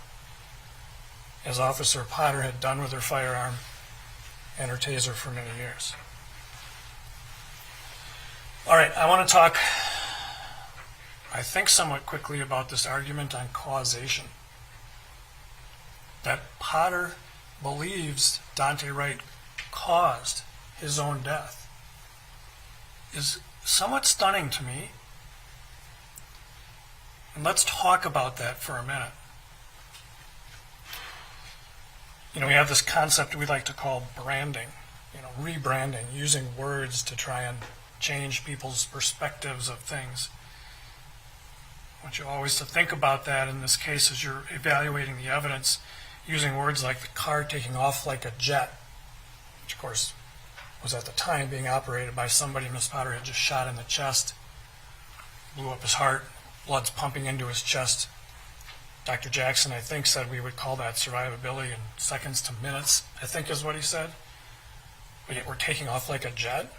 as Officer Potter had done with her firearm and her Taser for many years. All right, I want to talk, I think, somewhat quickly about this argument on causation. That Potter believes Daunte Wright caused his own death is somewhat stunning to me. And let's talk about that for a minute. You know, we have this concept we like to call branding, rebranding, using words to try and change people's perspectives of things. I want you always to think about that in this case as you're evaluating the evidence, using words like the car taking off like a jet, which of course was at the time being operated by somebody Miss Potter had just shot in the chest, blew up his heart, blood's pumping into his chest. Dr. Jackson, I think, said we would call that survivability in seconds to minutes, I think is what he said. But yet we're taking off like a jet.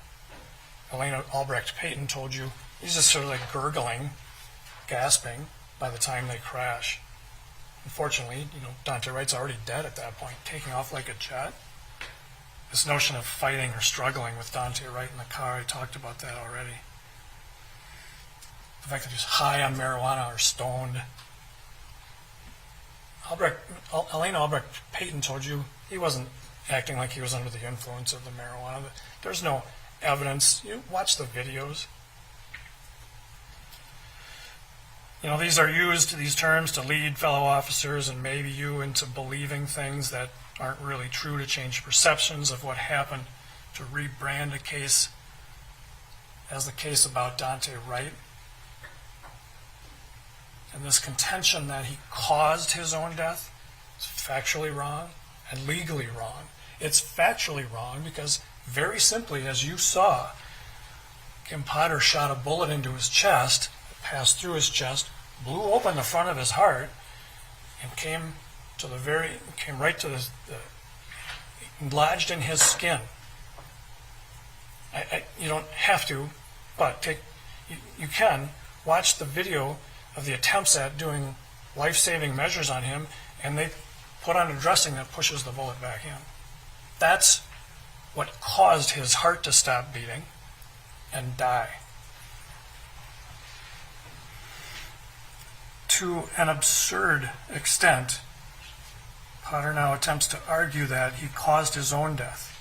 Elena Albrecht-Payton told you he's just sort of like gurgling, gasping by the time they crash. Unfortunately, Daunte Wright's already dead at that point, taking off like a jet. This notion of fighting or struggling with Daunte Wright in the car, I talked about that already. The fact that he's high on marijuana or stoned. Elena Albrecht-Payton told you he wasn't acting like he was under the influence of the marijuana. There's no evidence. You watch the videos. These terms to lead fellow officers and maybe you into believing things that aren't really true, to change perceptions of what happened, to rebrand a case. as the case about Dante Wright. And this contention that he caused his own death is factually wrong and legally wrong. It's factually wrong because, very simply, as you saw, Kim Potter shot a bullet into his chest, passed through his chest, blew open the front of his heart, and came right to the lodged in his skin. You don't have to, but you can watch the video of the attempts at doing life-saving measures on him, and they put on a dressing that pushes the bullet back in. That's what caused his heart to stop beating and die. To an absurd extent, Potter now attempts to argue that he caused his own death.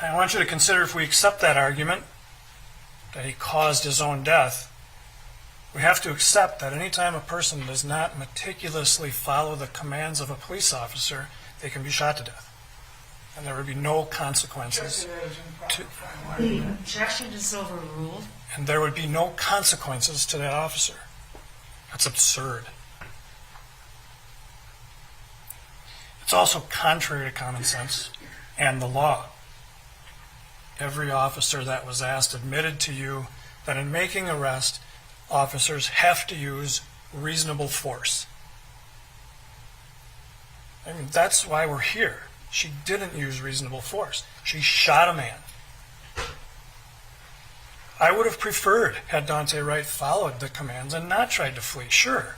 I want you to consider, if we accept that argument, that he caused his own death, we have to accept that any time a person does not meticulously follow the commands of a police officer, they can be shot to death. And there would be no consequences. The objection is overruled. And there would be no consequences to that officer. That's absurd. It's also contrary to common sense and the law. Every officer that was asked admitted to you that in making arrest, officers have to use reasonable force. I mean, that's why we're here. She didn't use reasonable force. She shot a man. I would have preferred had Dante Wright followed the commands and not tried to flee, sure.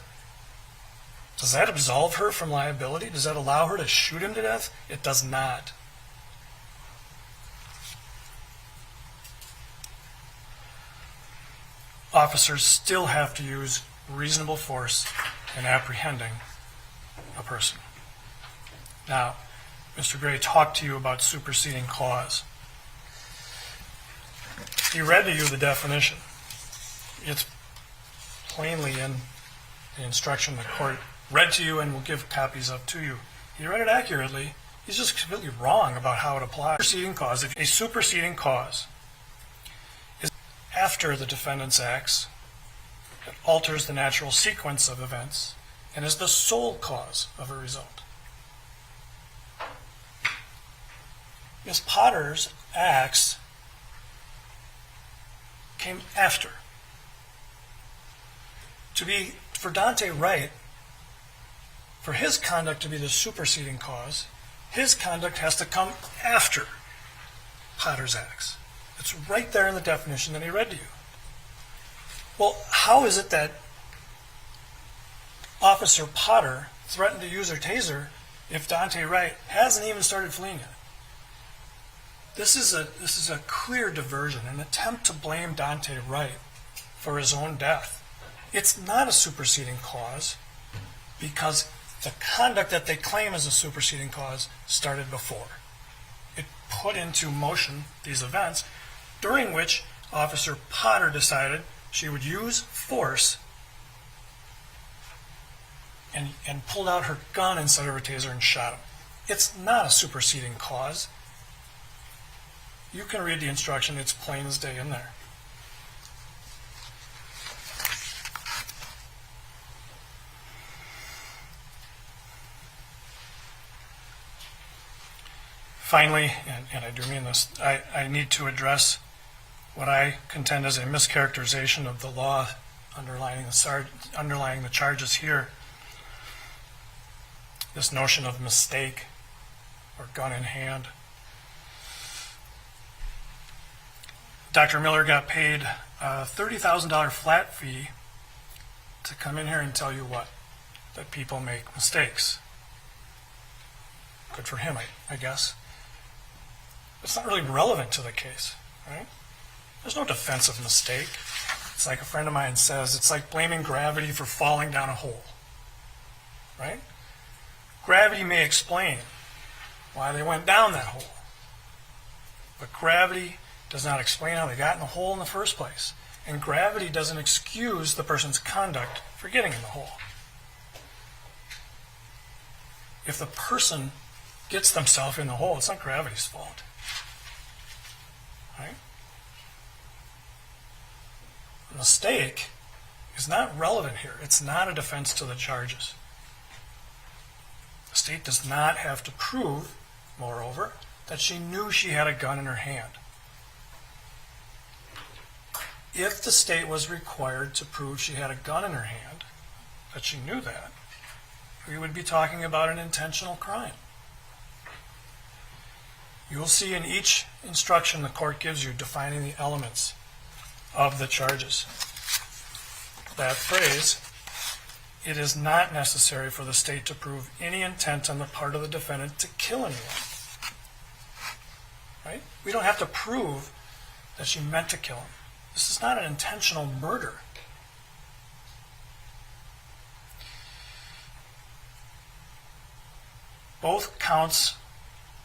Does that absolve her from liability? Does that allow her to shoot him to death? It does not. Officers still have to use reasonable force in apprehending a person. Now, Mr. Gray talked to you about superseding cause. He read to you the definition. It's plainly in the instruction the court read to you and will give copies of to you. He read it accurately. He's just completely wrong about how it applies. Superseding cause. If a superseding cause is after the defendant's acts, it alters the natural sequence of events and is the sole cause of a result. Ms. Potter's acts came after. For Dante Wright, for his conduct to be the superseding cause, his conduct has to come after Potter's acts. It's right there in the definition that he read to you. Well, how is it that Officer Potter threatened to use her taser if Dante Wright hasn't even started fleeing yet? This is a clear diversion, an attempt to blame Dante Wright for his own death. It's not a superseding cause because the conduct that they claim as a superseding cause started before. It put into motion these events during which Officer Potter decided she would use force and pulled out her gun instead of her taser and shot him. It's not a superseding cause. You can read the instruction, it's plain as day in there. Finally, and I do mean this, I need to address what I contend is a mischaracterization of the law underlying the charges here. This notion of mistake or gun in hand. Dr. Miller got paid a $30,000 flat fee to come in here and tell you what? That people make mistakes. Good for him, I guess. It's not really relevant to the case, right? There's no defensive mistake. It's like a friend of mine says, it's like blaming gravity for falling down a hole, right? Gravity may explain why they went down that hole, but gravity does not explain how they got in the hole in the first place. And gravity doesn't excuse the person's conduct for getting in the hole. If the person gets themselves in the hole. It's not gravity's fault. Right? A mistake is not relevant here. It's not a defense to the charges. The state does not have to prove, moreover, that she knew she had a gun in her hand. If the state was required to prove she had a gun in her hand, that she knew that, we would be talking about an intentional crime. You will see in each instruction the court gives you defining the elements of the charges. That phrase, it is not necessary for the state to prove any intent on the part of the defendant to kill anyone. Right? We don't have to prove that she meant to kill him. This is not an intentional murder. Both counts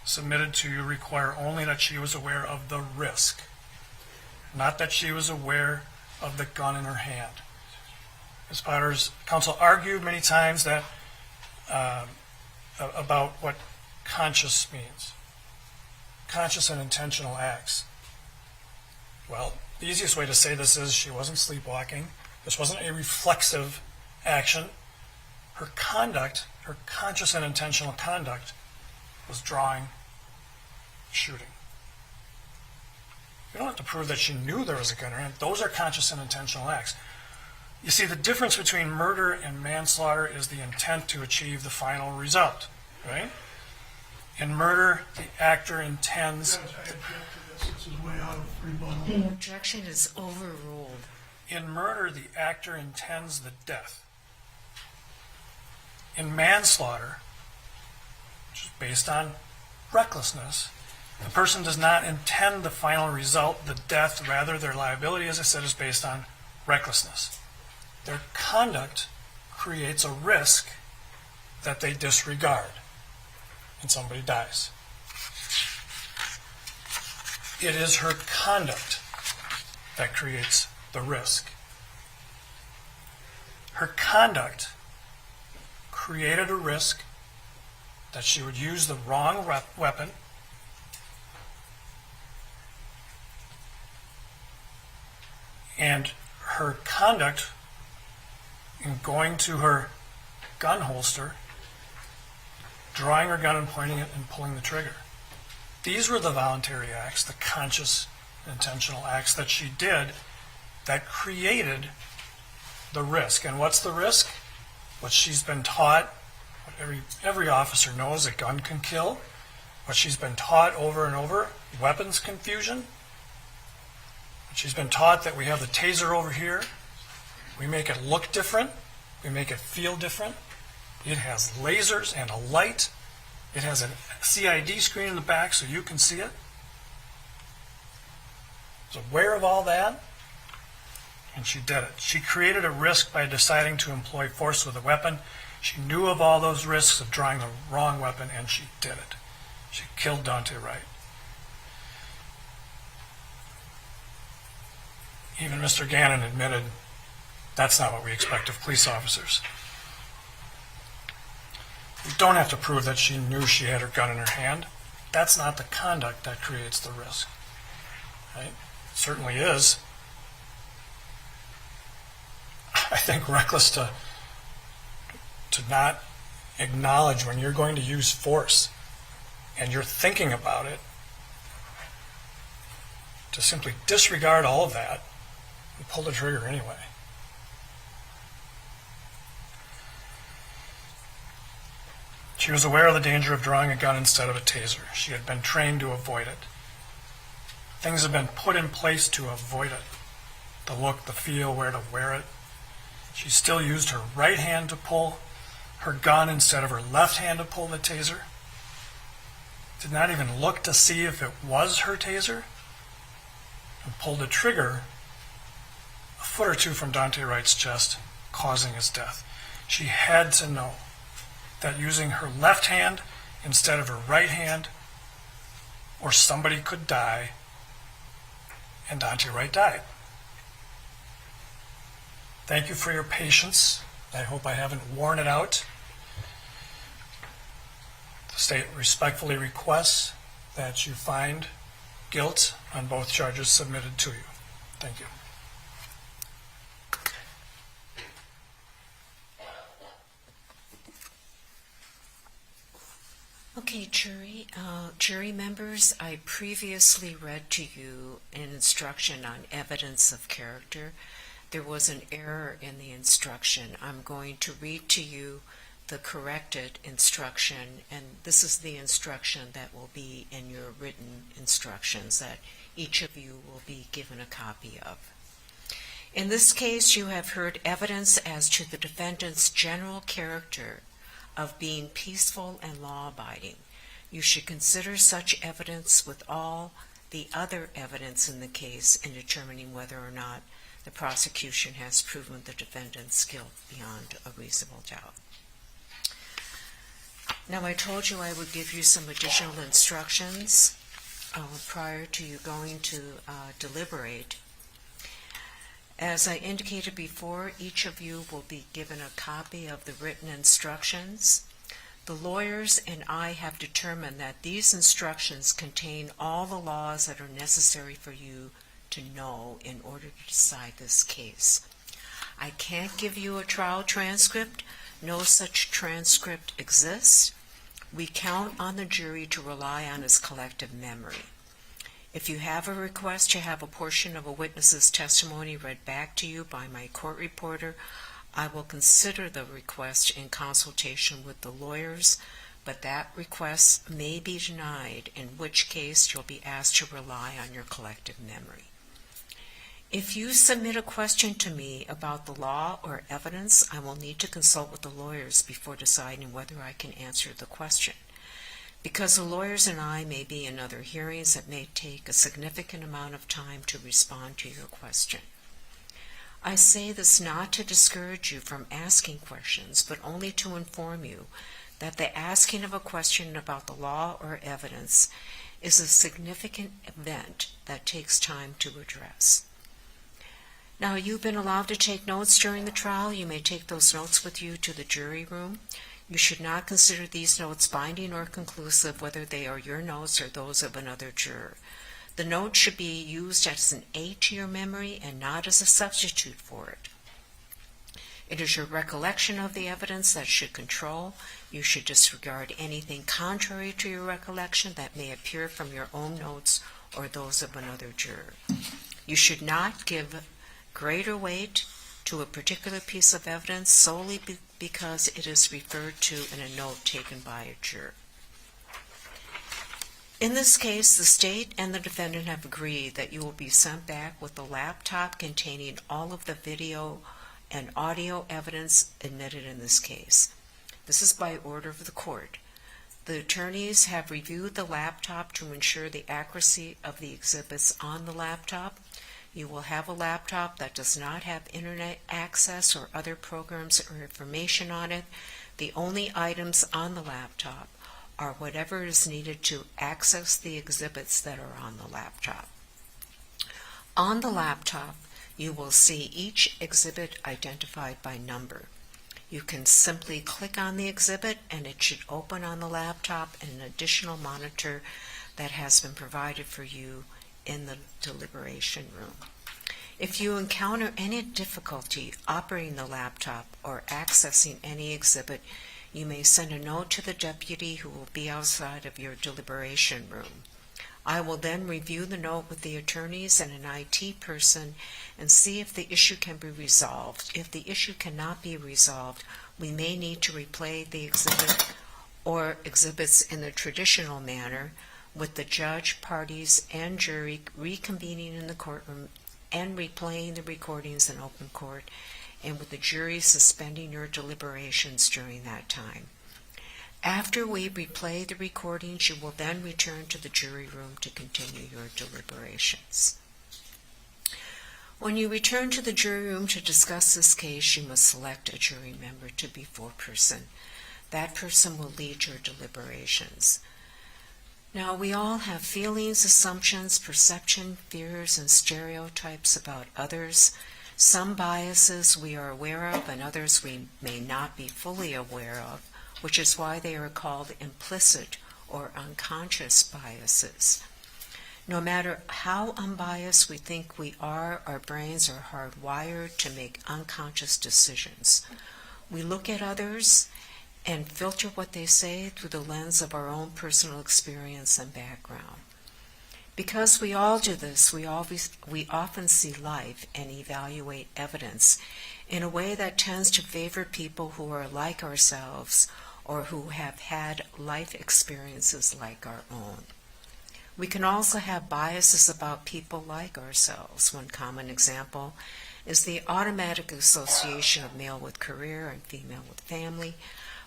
submitted to you require only that she was aware of the risk, not that she was aware of the gun in her hand. Ms. Potter's counsel argued many times that about what conscious means. Conscious and intentional acts. Well, the easiest way to say this is she wasn't sleepwalking. This wasn't a reflexive action. Her conduct, her conscious and intentional conduct, was drawing, shooting. You don't have to prove that she knew there was a gun in her hand. Those are conscious and intentional acts. You see, the difference between murder and manslaughter is the intent to achieve the final result, right? In murder, the actor intends... Judge, I object to this. This is way out of rebuttal. The objection is overruled. In murder, the actor intends the death. In manslaughter, which is based on recklessness, the person does not intend the final result, the death. Rather, their liability, as I said, is based on recklessness. Their conduct creates a risk that they disregard, and somebody dies. It is her conduct that creates the risk. Her conduct created a risk that she would use the wrong weapon, and her conduct in going to her gun holster, drawing her gun and pointing it and pulling the trigger. These were the voluntary acts, the conscious, intentional acts that she did that created the risk. And what's the risk? What she's been taught, what every officer knows, a gun can kill. What she's been taught over and over, weapons confusion. What she's been taught that we have the taser over here. We make it look different. We make it feel different. It has lasers and a light. It has a CID screen in the back so you can see it. She's aware of all that, and she did it. She created a risk by deciding to employ force with a weapon. She knew of all those risks of drawing the wrong weapon, and she did it. She killed Dante Wright. Even Mr. Gannon admitted that's not what we expect of police officers. We don't have to prove that she knew she had her gun in her hand. That's not the conduct that creates the risk. Right? It certainly is, I think, reckless to not acknowledge when you're going to use force and you're thinking about it, to simply disregard all of that and pull the trigger anyway. She was aware of the danger of drawing a gun instead of a taser. She had been trained to avoid it. Things have been put in place to avoid it. The look, the feel, where to wear it. She still used her right hand to pull her gun instead of her left hand to pull the taser. Did not even look to see if it was her taser, and pulled the trigger a foot or two from Dante Wright's chest, causing his death. She had to know that using her left hand instead of her right hand, or somebody could die, and Dante Wright died. Thank you for your patience. I hope I haven't worn it out. The state respectfully requests that you find guilt on both charges submitted to you. Thank you. Okay, jury members, I previously read to you an instruction on evidence of character. There was an error in the instruction. I'm going to read to you the corrected instruction, and this is the instruction that will be in your written instructions that each of you will be given a copy of. In this case, you have heard evidence as to the defendant's general character of being peaceful and law-abiding. You should consider such evidence with all the other evidence in the case in determining whether or not the prosecution has proven the defendant's guilt beyond a reasonable doubt. Now, I told you I would give you some additional instructions prior to you going to deliberate. As I indicated before, each of you will be given a copy of the written instructions. The lawyers and I have determined that these instructions contain all the laws that are necessary for you to know in order to decide this case. I can't give you a trial transcript. No such transcript exists. We count on the jury to rely on its collective memory. If you have a request to have a portion of a witness's testimony read back to you by my court reporter, I will consider the request in consultation with the lawyers, but that request may be denied, in which case you'll be asked to rely on your collective memory. If you submit a question to me about the law or evidence, I will need to consult with the lawyers before deciding whether I can answer the question. Because the lawyers and I may be in other hearings, it may take a significant amount of time to respond to your question. I say this not to discourage you from asking questions, but only to inform you that the asking of a question about the law or evidence is a significant event that takes time to address. Now, you've been allowed to take notes during the trial. You may take those notes with you to the jury room. You should not consider these notes binding or conclusive, whether they are your notes or those of another juror. The note should be used as an aid to your memory and not as a substitute for it. It is your recollection of the evidence that should control. You should disregard anything contrary to your recollection that may appear from your own notes or those of another juror. You should not give greater weight to a particular piece of evidence solely because it is referred to in a note taken by a juror. In this case, the state and the defendant have agreed that you will be sent back with a laptop containing all of the video and audio evidence admitted in this case. This is by order of the court. The attorneys have reviewed the laptop to ensure the accuracy of the exhibits on the laptop. You will have a laptop that does not have internet access or other programs or information on it. The only items on the laptop are whatever is needed to access the exhibits that are on the laptop. On the laptop, you will see each exhibit identified by number. You can simply click on the exhibit and it should open on the laptop in an additional monitor that has been provided for you in the deliberation room. If you encounter any difficulty operating the laptop or accessing any exhibit, you may send a note to the deputy who will be outside of your deliberation room. I will then review the note with the attorneys and an IT person and see if the issue can be resolved. If the issue cannot be resolved, we may need to replay the exhibit or exhibits in the traditional manner, with the judge, parties, and jury reconvening in the courtroom and replaying the recordings in open court, and with the jury suspending your deliberations during that time. After we replay the recordings, you will then return to the jury room to continue your deliberations. When you return to the jury room to discuss this case, you must select a jury member to be foreperson. That person will lead your deliberations. Now, we all have feelings, assumptions, perception, fears, and stereotypes about others. Some biases we are aware of and others we may not be fully aware of. which is why they are called implicit or unconscious biases. No matter how unbiased we think we are, our brains are hardwired to make unconscious decisions. We look at others and filter what they say through the lens of our own personal experience and background. Because we all do this, we often see life and evaluate evidence in a way that tends to favor people who are like ourselves or who have had life experiences like our own. We can also have biases about people like ourselves. One common example is the automatic association of male with career and female with family.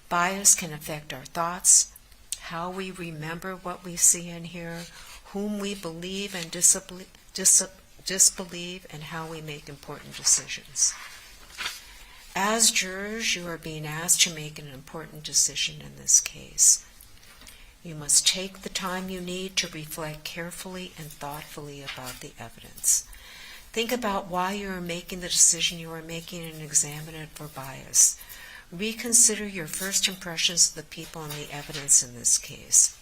Bias can affect our thoughts, how we remember what we see and hear, whom we believe and disbelieve, and how we make important decisions. As jurors, you are being asked to make an important decision in this case. You must take the time you need to reflect carefully and thoughtfully about the evidence. Think about why you are making the decision you are making and examine it for bias. Reconsider your first impressions of the people and the evidence in this case.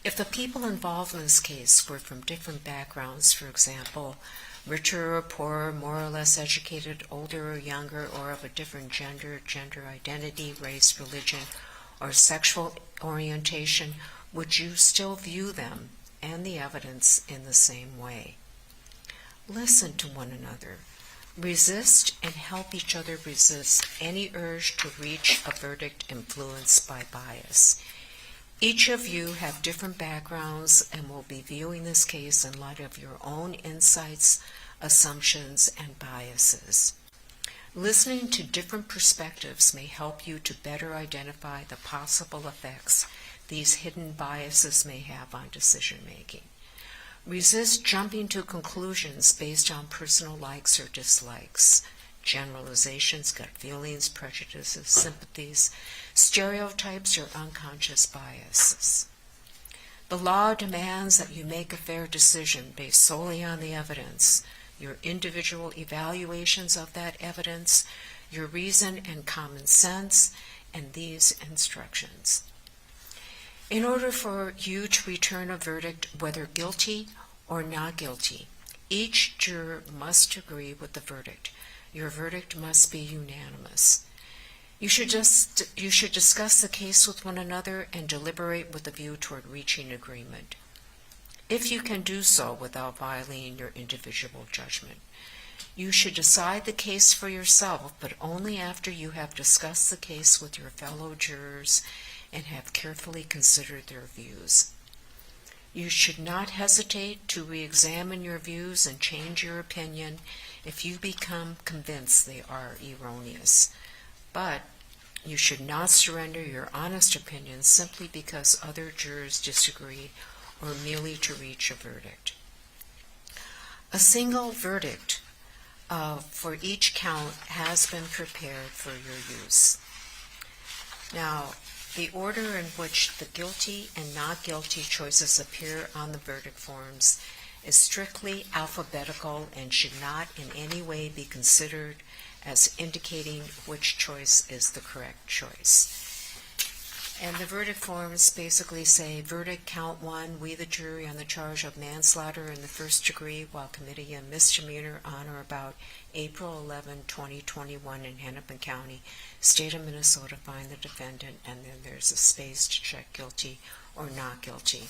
If the people involved in this case were from different backgrounds, for example, richer or poorer, more or less educated, older or younger, or of a different gender identity, race, religion, or sexual orientation, would you still view them and the evidence in the same way? Listen to one another. Resist and help each other resist any urge to reach a verdict influenced by bias. Each of you have different backgrounds and will be viewing this case in light of your own insights, assumptions, and biases. Listening to different perspectives may help you to better identify the possible effects these hidden biases may have on decision making. Resist jumping to conclusions based on personal likes or dislikes, generalizations, gut feelings, prejudices, sympathies, stereotypes, or unconscious biases. The law demands that you make a fair decision based solely on the evidence, your individual evaluations of that evidence, your reason and common sense, and these instructions. In order for you to return a verdict, whether guilty or not guilty, each juror must agree with the verdict. Your verdict must be unanimous. You should discuss the case with one another and deliberate with a view toward reaching agreement, if you can do so without violating your individual judgment. You should decide the case for yourself, but only after you have discussed the case with your fellow jurors and have carefully considered their views. You should not hesitate to re-examine your views and change your opinion if you become convinced they are erroneous. But you should not surrender your honest opinion simply because other jurors disagree or merely to reach a verdict. A single verdict for each count has been prepared for your use. Now, the order in which the guilty and not guilty choices appear on the verdict forms is strictly alphabetical and should not in any way be considered as indicating which choice is the correct choice. And the verdict forms basically say, verdict count 1, we the jury on the charge of manslaughter in the first degree while committing a misdemeanor on or about April 11, 2021 in Hennepin County, state of Minnesota, find the defendant, and then there's a space to check guilty or not guilty.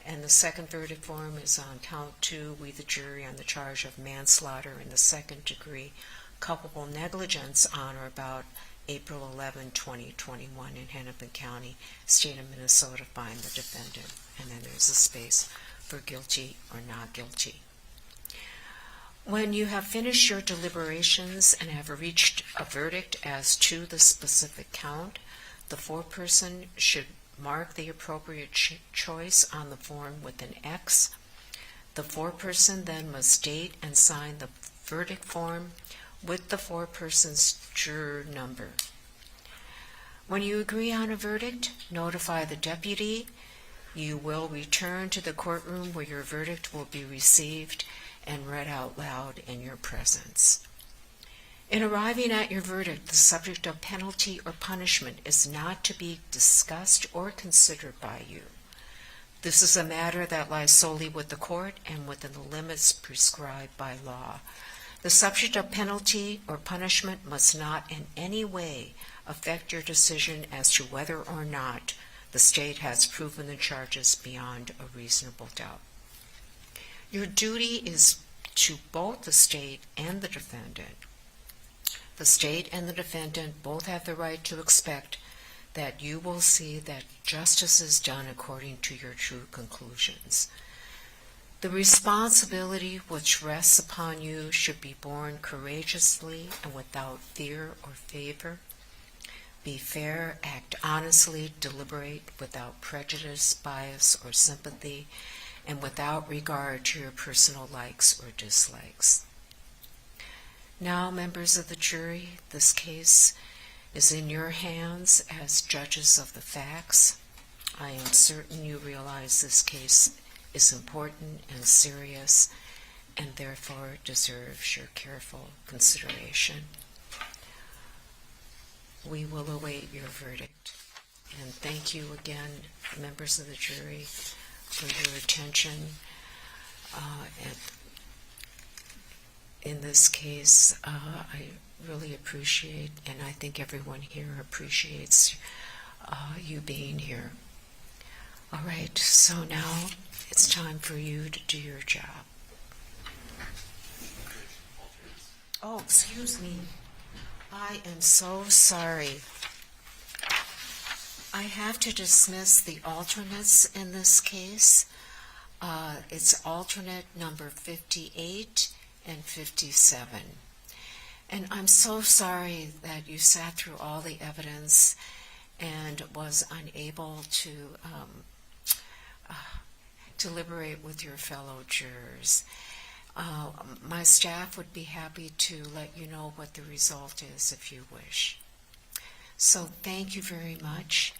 And the second verdict form is on count 2, we the jury on the charge of manslaughter in the second degree, culpable negligence on or about April 11, 2021 in Hennepin County, state of Minnesota, find the defendant, and then there's a space for guilty or not guilty. When you have finished your deliberations and have reached a verdict as to the specific count, the foreperson should mark the appropriate choice on the form with an X. The foreperson then must date and sign the verdict form with the foreperson's juror number. When you agree on a verdict, notify the deputy. You will return to the courtroom where your verdict will be received and read out loud in your presence. In arriving at your verdict, the subject of penalty or punishment is not to be discussed or considered by you. This is a matter that lies solely with the court and within the limits prescribed by law. The subject of penalty or punishment must not in any way affect your decision as to whether or not the state has proven the charges beyond a reasonable doubt. Your duty is to both the state and the defendant. The state and the defendant both have the right to expect that you will see that justice is done according to your true conclusions. The responsibility which rests upon you should be borne courageously and without fear or favor. Be fair, act honestly, deliberate without prejudice, bias, or sympathy, and without regard to your personal likes or dislikes. Now, members of the jury, this case is in your hands as judges of the facts. I am certain you realize this case is important and serious and therefore deserves your careful consideration. We will await your verdict. And thank you again, members of the jury, for your attention. In this case, I really appreciate, and I think everyone here appreciates you being here. All right, so now it's time for you to do your job. Oh, excuse me. I am so sorry. I have to dismiss the alternates in this case. It's alternate number 58 and 57. And I'm so sorry that you sat through all the evidence and was unable to deliberate with your fellow jurors. My staff would be happy to let you know what the result is if you wish. So thank you very much.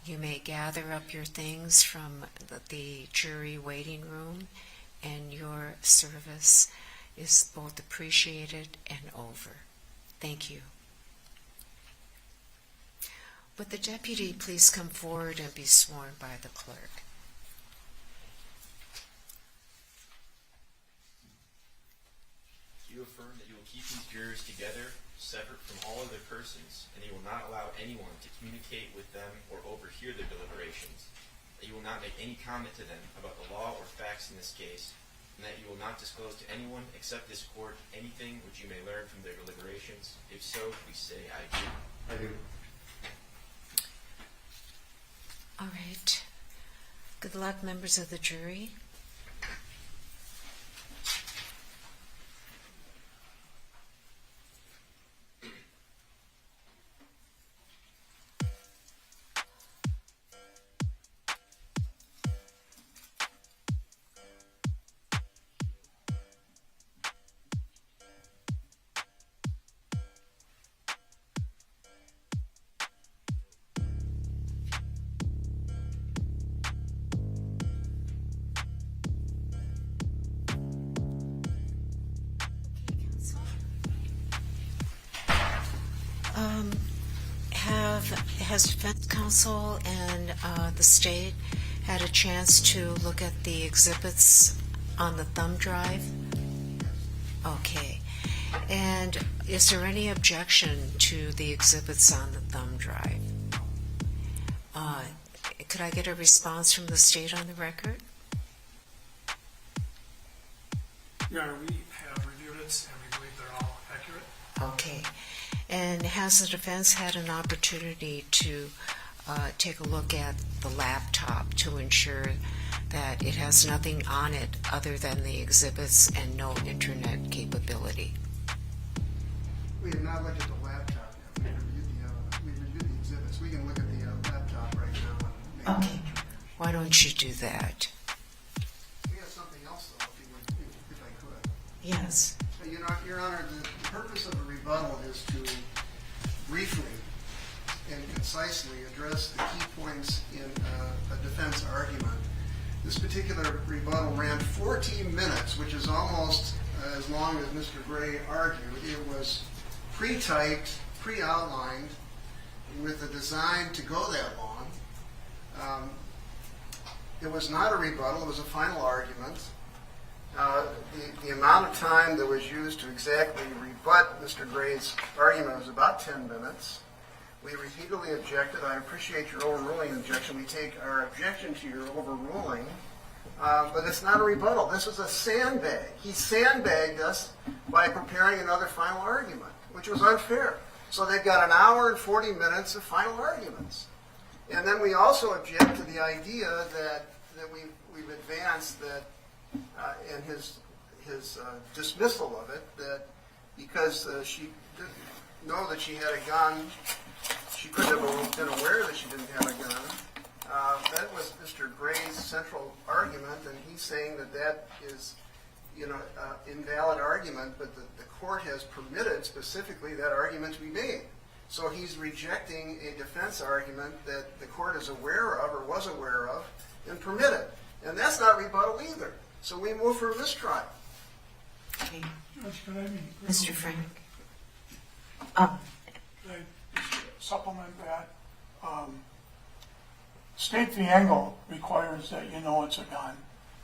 You may gather up your things from the jury waiting room, and your service is both appreciated and over. Thank you. Would the deputy please come forward and be sworn by the clerk? You affirm that you will keep these jurors together, separate from all other persons, and you will not allow anyone to communicate with them or overhear their deliberations, that you will not make any comment to them about the law or facts in this case, and that you will not disclose to anyone except this court anything which you may learn from their deliberations. If so, please say, I do. I do. All right. Good luck, members of the jury. Has defense counsel and the state had a chance to look at the exhibits on the thumb drive? Okay. And is there any objection to the exhibits on the thumb drive? Could I get a response from the state on the record? Your Honor, we have reviewed it and we believe they're all accurate. Okay. And has the defense had an opportunity to take a look at the laptop to ensure that it has nothing on it other than the exhibits and no internet capability? We have not looked at the laptop yet. We reviewed the exhibits. We can look at the laptop right now and make Okay. Why don't you do that? We have something else, though, if I could. Yes. Your Honor, the purpose of a rebuttal is to briefly and concisely address the key points in a defense argument. This particular rebuttal ran 14 minutes, which is almost as long as Mr. Gray argued. It was pre-typed, pre-outlined, with a design to go that long. It was not a rebuttal, it was a final argument. The amount of time that was used to exactly rebut Mr. Gray's argument was about 10 minutes. We repeatedly objected. I appreciate your overruling objection. We take our objection to your overruling, but it's not a rebuttal. This is a sandbag. He sandbagged us by preparing another final argument, which was unfair. So they've got an hour and 40 minutes of final arguments. And then we also object to the idea that we've advanced that in his dismissal of it, that because she didn't know that she had a gun, she couldn't have been aware that she didn't have a gun. That was Mr. Gray's central argument, and he's saying that is, invalid argument, but the court has permitted specifically that argument to be made. So he's rejecting a defense argument that the court is aware of or was aware of and permitted. And that's not rebuttal either. So we move for a mistrial. Okay. Judge, could I be Mr. Frank. Could I supplement that? State the angle requires that you know it's a gun.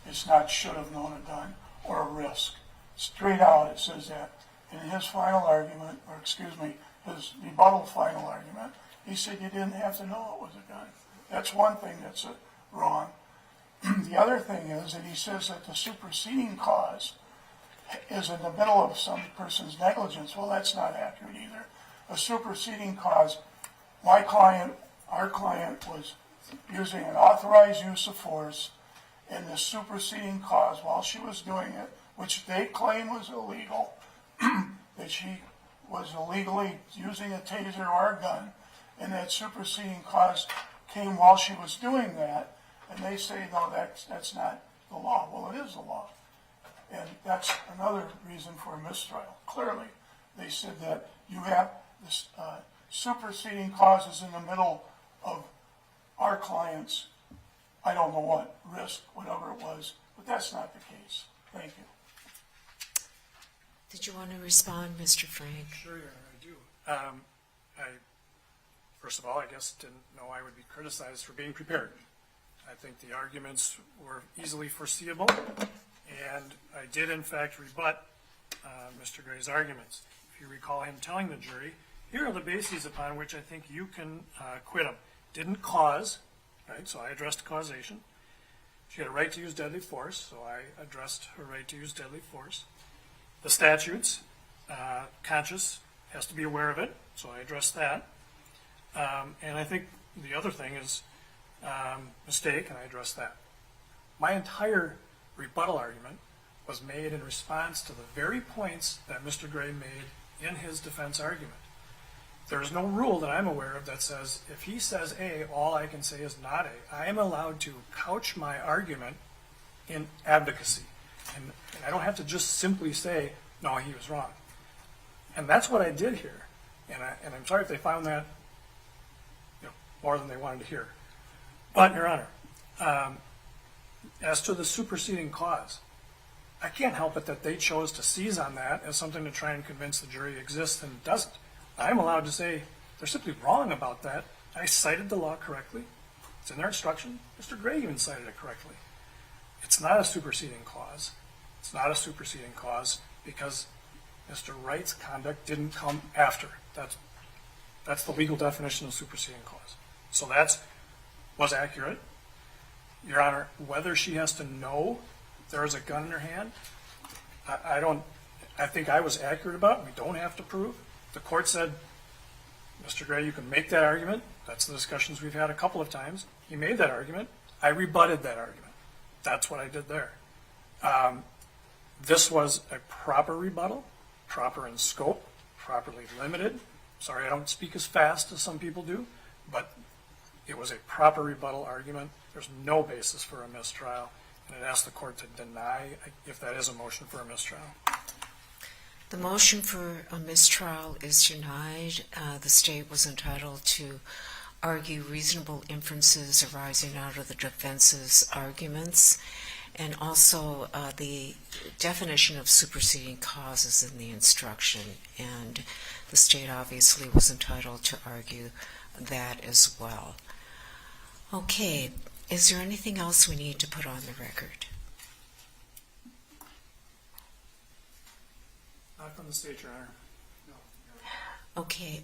It's not should have known a gun or a risk. Straight out it says that. In his final argument, or excuse me, his rebuttal final argument, he said you didn't have to know it was a gun. That's one thing that's wrong. The other thing is that he says that the superseding cause is in the middle of some person's negligence. Well, that's not accurate either. A superseding cause, our client was using an authorized use of force, and the superseding cause, while she was doing it, which they claim was illegal, that she was illegally using a taser or a gun, and that superseding cause came while she was doing that, and they say, no, that's not the law. Well, it is the law. And that's another reason for a mistrial. Clearly, they said that you have this superseding causes in the middle of our client's, I don't know what, risk, whatever it was, but that's not the case. Thank you. Did you want to respond, Mr. Frank? Sure, Your Honor, I do. First of all, I guess didn't know I would be criticized for being prepared. I think the arguments were easily foreseeable, and I did, in fact, rebut Mr. Gray's arguments. If you recall him telling the jury, here are the bases upon which I think you can quit him. Didn't cause, right, so I addressed causation. She had a right to use deadly force, so I addressed her right to use deadly force. The statutes, conscious, has to be aware of it, so I addressed that. And I think the other thing is mistake, and I addressed that. My entire rebuttal argument was made in response to the very points that Mr. Gray made in his defense argument. There is no rule that I'm aware of that says if he says A, all I can say is not A. I am allowed to couch my argument in advocacy. And I don't have to just simply say, no, he was wrong. And that's what I did here. And I'm sorry if they found that more than they wanted to hear. But, Your Honor, as to the superseding cause, I can't help it that they chose to seize on that as something to try and convince the jury exists and it doesn't. I'm allowed to say they're simply wrong about that. I cited the law correctly. It's in their instruction. Mr. Gray even cited it correctly. It's not a superseding clause. It's not a superseding clause because Mr. Wright's conduct didn't come after. That's the legal definition of superseding clause. So that was accurate. Your Honor, whether she has to know there is a gun in her hand, I think I was accurate about it. We don't have to prove. The court said, Mr. Gray, you can make that argument. That's the discussions we've had a couple of times. He made that argument. I rebutted that argument. That's what I did there. This was a proper rebuttal, proper in scope, properly limited. Sorry, I don't speak as fast as some people do, but it was a proper rebuttal argument. There's no basis for a mistrial, and it asked the court to deny if that is a motion for a mistrial. The motion for a mistrial is denied. The state was entitled to argue reasonable inferences arising out of the defense's arguments, and also the definition of superseding causes in the instruction, and the state obviously was entitled to argue that as well. Okay, is there anything else we need to put on the record? Not from the state, Your Honor. Okay,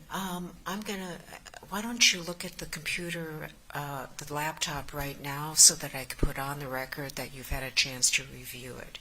why don't you look at the computer, the laptop right now so that I can put on the record that you've had a chance to review it.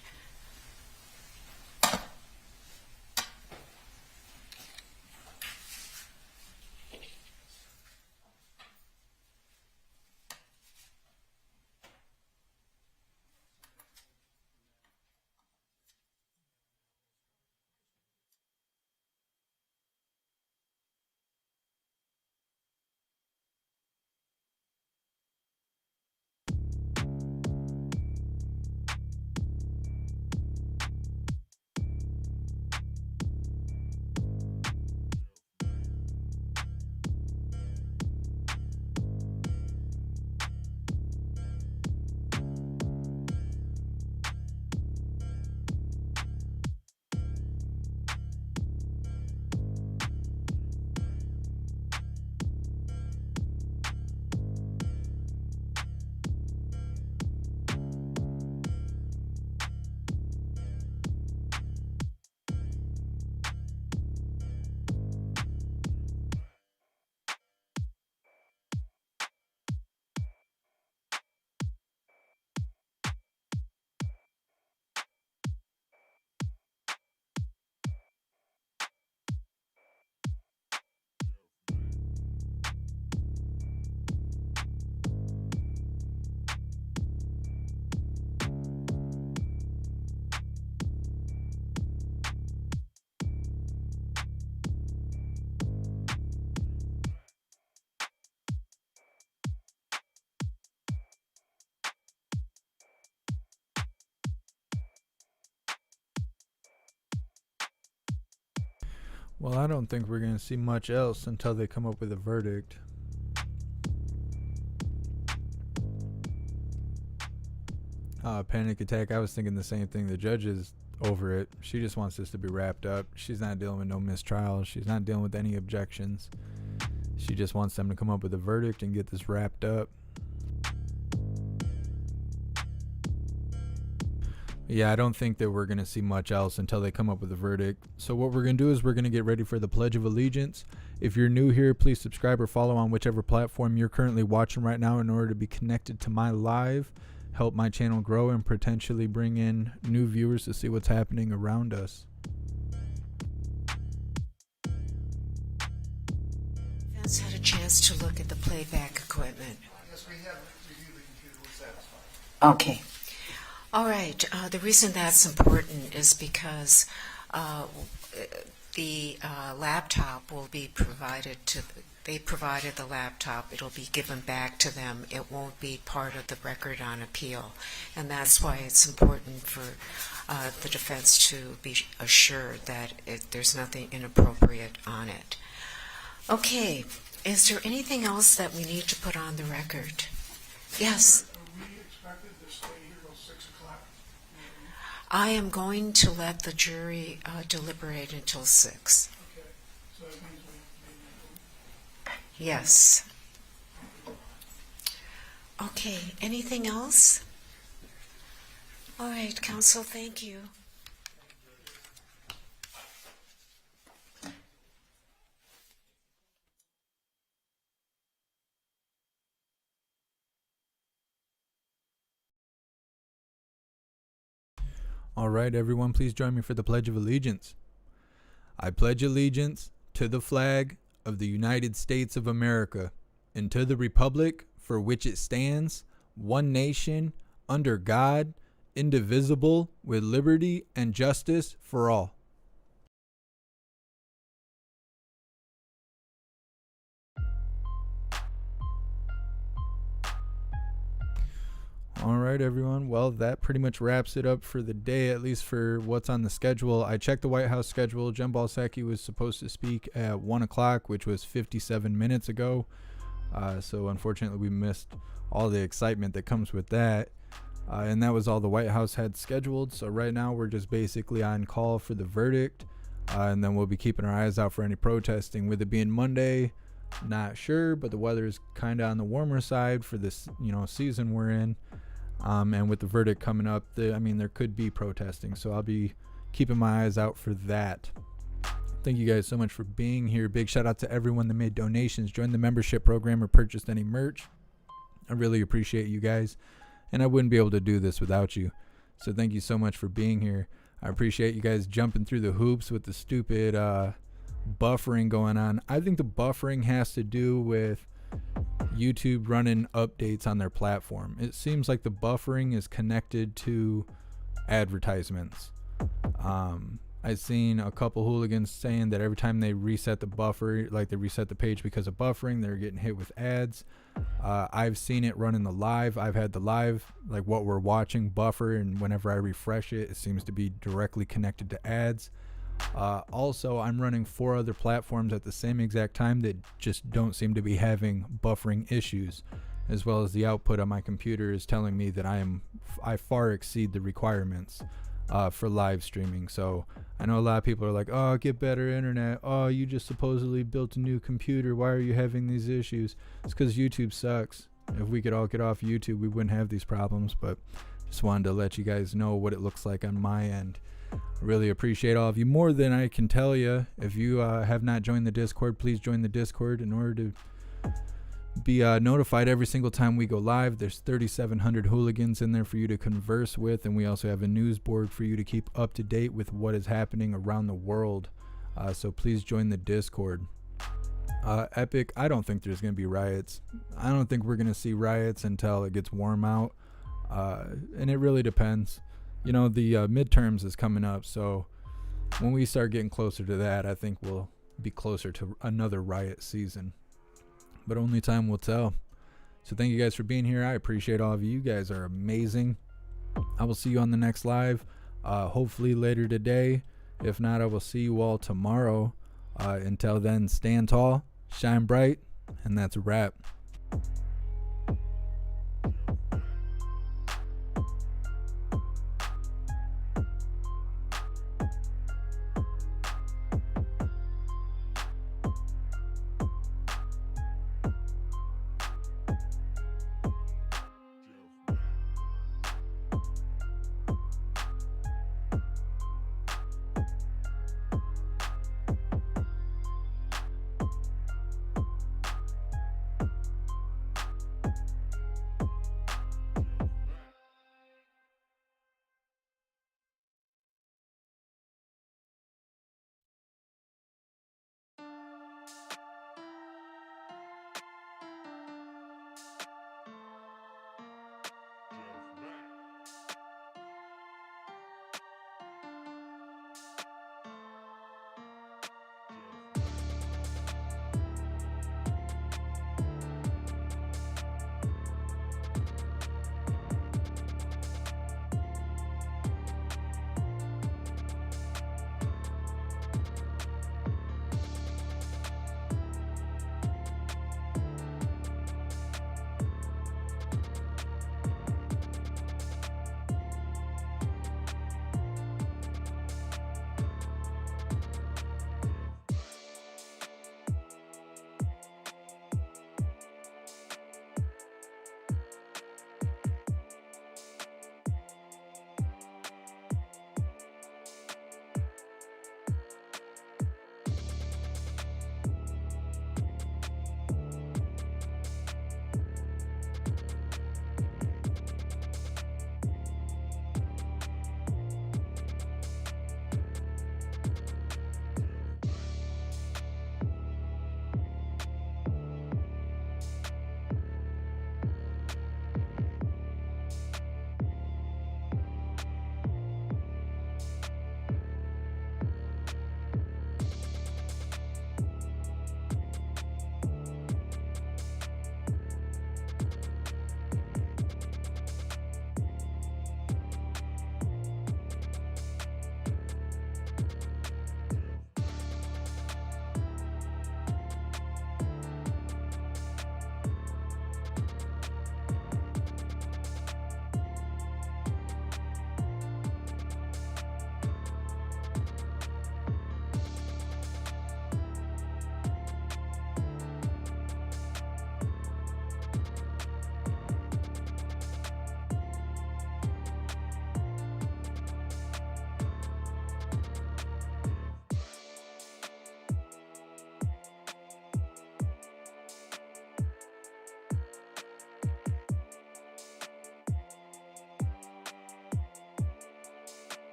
Well, I don't think we're going to see much else until they come up with a verdict. Panic attack. I was thinking the same thing. The judge is over it. She just wants this to be wrapped up. She's not dealing with no mistrials. She's not dealing with any objections. She just wants them to come up with a verdict and get this wrapped up. Yeah, I don't think that we're going to see much else until they come up with a verdict. So what we're going to do is we're going to get ready for the Pledge of Allegiance. If you're new here, please subscribe or follow on whichever platform you're currently watching right now in order to be connected to my live, help my channel grow, and potentially bring in new viewers to see what's happening around us. Vince had a chance to look at the playback equipment. Yes, we have reviewed the computer. We're satisfied. Okay. All right. The reason that's important is because the laptop will be provided to. They provided the laptop. It'll be given back to them. It won't be part of the record on appeal, and that's why it's important for the defense to be assured that there's nothing inappropriate on it. Okay. Is there anything else that we need to put on the record? Yes. Are we expected to stay here till 6 o'clock? I am going to let the jury deliberate until 6. Okay, so that means we have to be in the room. Yes. Okay, anything else? All right, counsel, thank you. All right, everyone, please join me for the Pledge of Allegiance. I pledge allegiance to the flag of the United States of America and to the republic for which it stands, one nation, under God, indivisible, with liberty and justice for all. All right, everyone. Well, that pretty much wraps it up for the day, at least for what's on the schedule. I checked the White House schedule. Jen Balsecki was supposed to speak at 1 o'clock, which was 57 minutes ago. So unfortunately, we missed all the excitement that comes with that. and that was all the White House had scheduled. So right now we're just basically on call for the verdict, and then we'll be keeping our eyes out for any protesting. With it being Monday, not sure, but the weather is kind of on the warmer side for this, season we're in. And with the verdict coming up, there could be protesting. So I'll be keeping my eyes out for that. Thank you guys so much for being here. Big shout out to everyone that made donations, joined the membership program, or purchased any merch. I really appreciate you guys, and I wouldn't be able to do this without you. So thank you so much for being here. I appreciate you guys jumping through the hoops with the stupid buffering going on. I think the buffering has to do with YouTube running updates on their platform. It seems like the buffering is connected to advertisements. I've seen a couple hooligans saying that every time they reset the buffer, like they reset the page because of buffering, they're getting hit with ads. I've seen it run in the live. I've had the live, like what we're watching, buffer, and whenever I refresh it, it seems to be directly connected to ads. Also, I'm running 4 other platforms at the same exact time that just don't seem to be having buffering issues, as well as the output on my computer is telling me that I far exceed the requirements for live streaming. So I know a lot of people are like, oh, get better internet. Oh, you just supposedly built a new computer. Why are you having these issues? It's because YouTube sucks. If we could all get off YouTube, we wouldn't have these problems. But just wanted to let you guys know what it looks like on my end. Really appreciate all of you more than I can tell you. If you have not joined the Discord, please join the Discord in order to be notified every single time we go live. There's 3,700 hooligans in there for you to converse with, and we also have a news board for you to keep up to date with what is happening around the world. So please join the Discord. Epic, I don't think there's going to be riots. I don't think we're going to see riots until it gets warm out, and it really depends. The midterms is coming up, so when we start getting closer to that, I think we'll be closer to another riot season. But only time will tell. So thank you guys for being here. I appreciate all of you. You guys are amazing. I will see you on the next live, hopefully later today. If not, I will see you all tomorrow. Until then, stand tall, shine bright, and that's a wrap.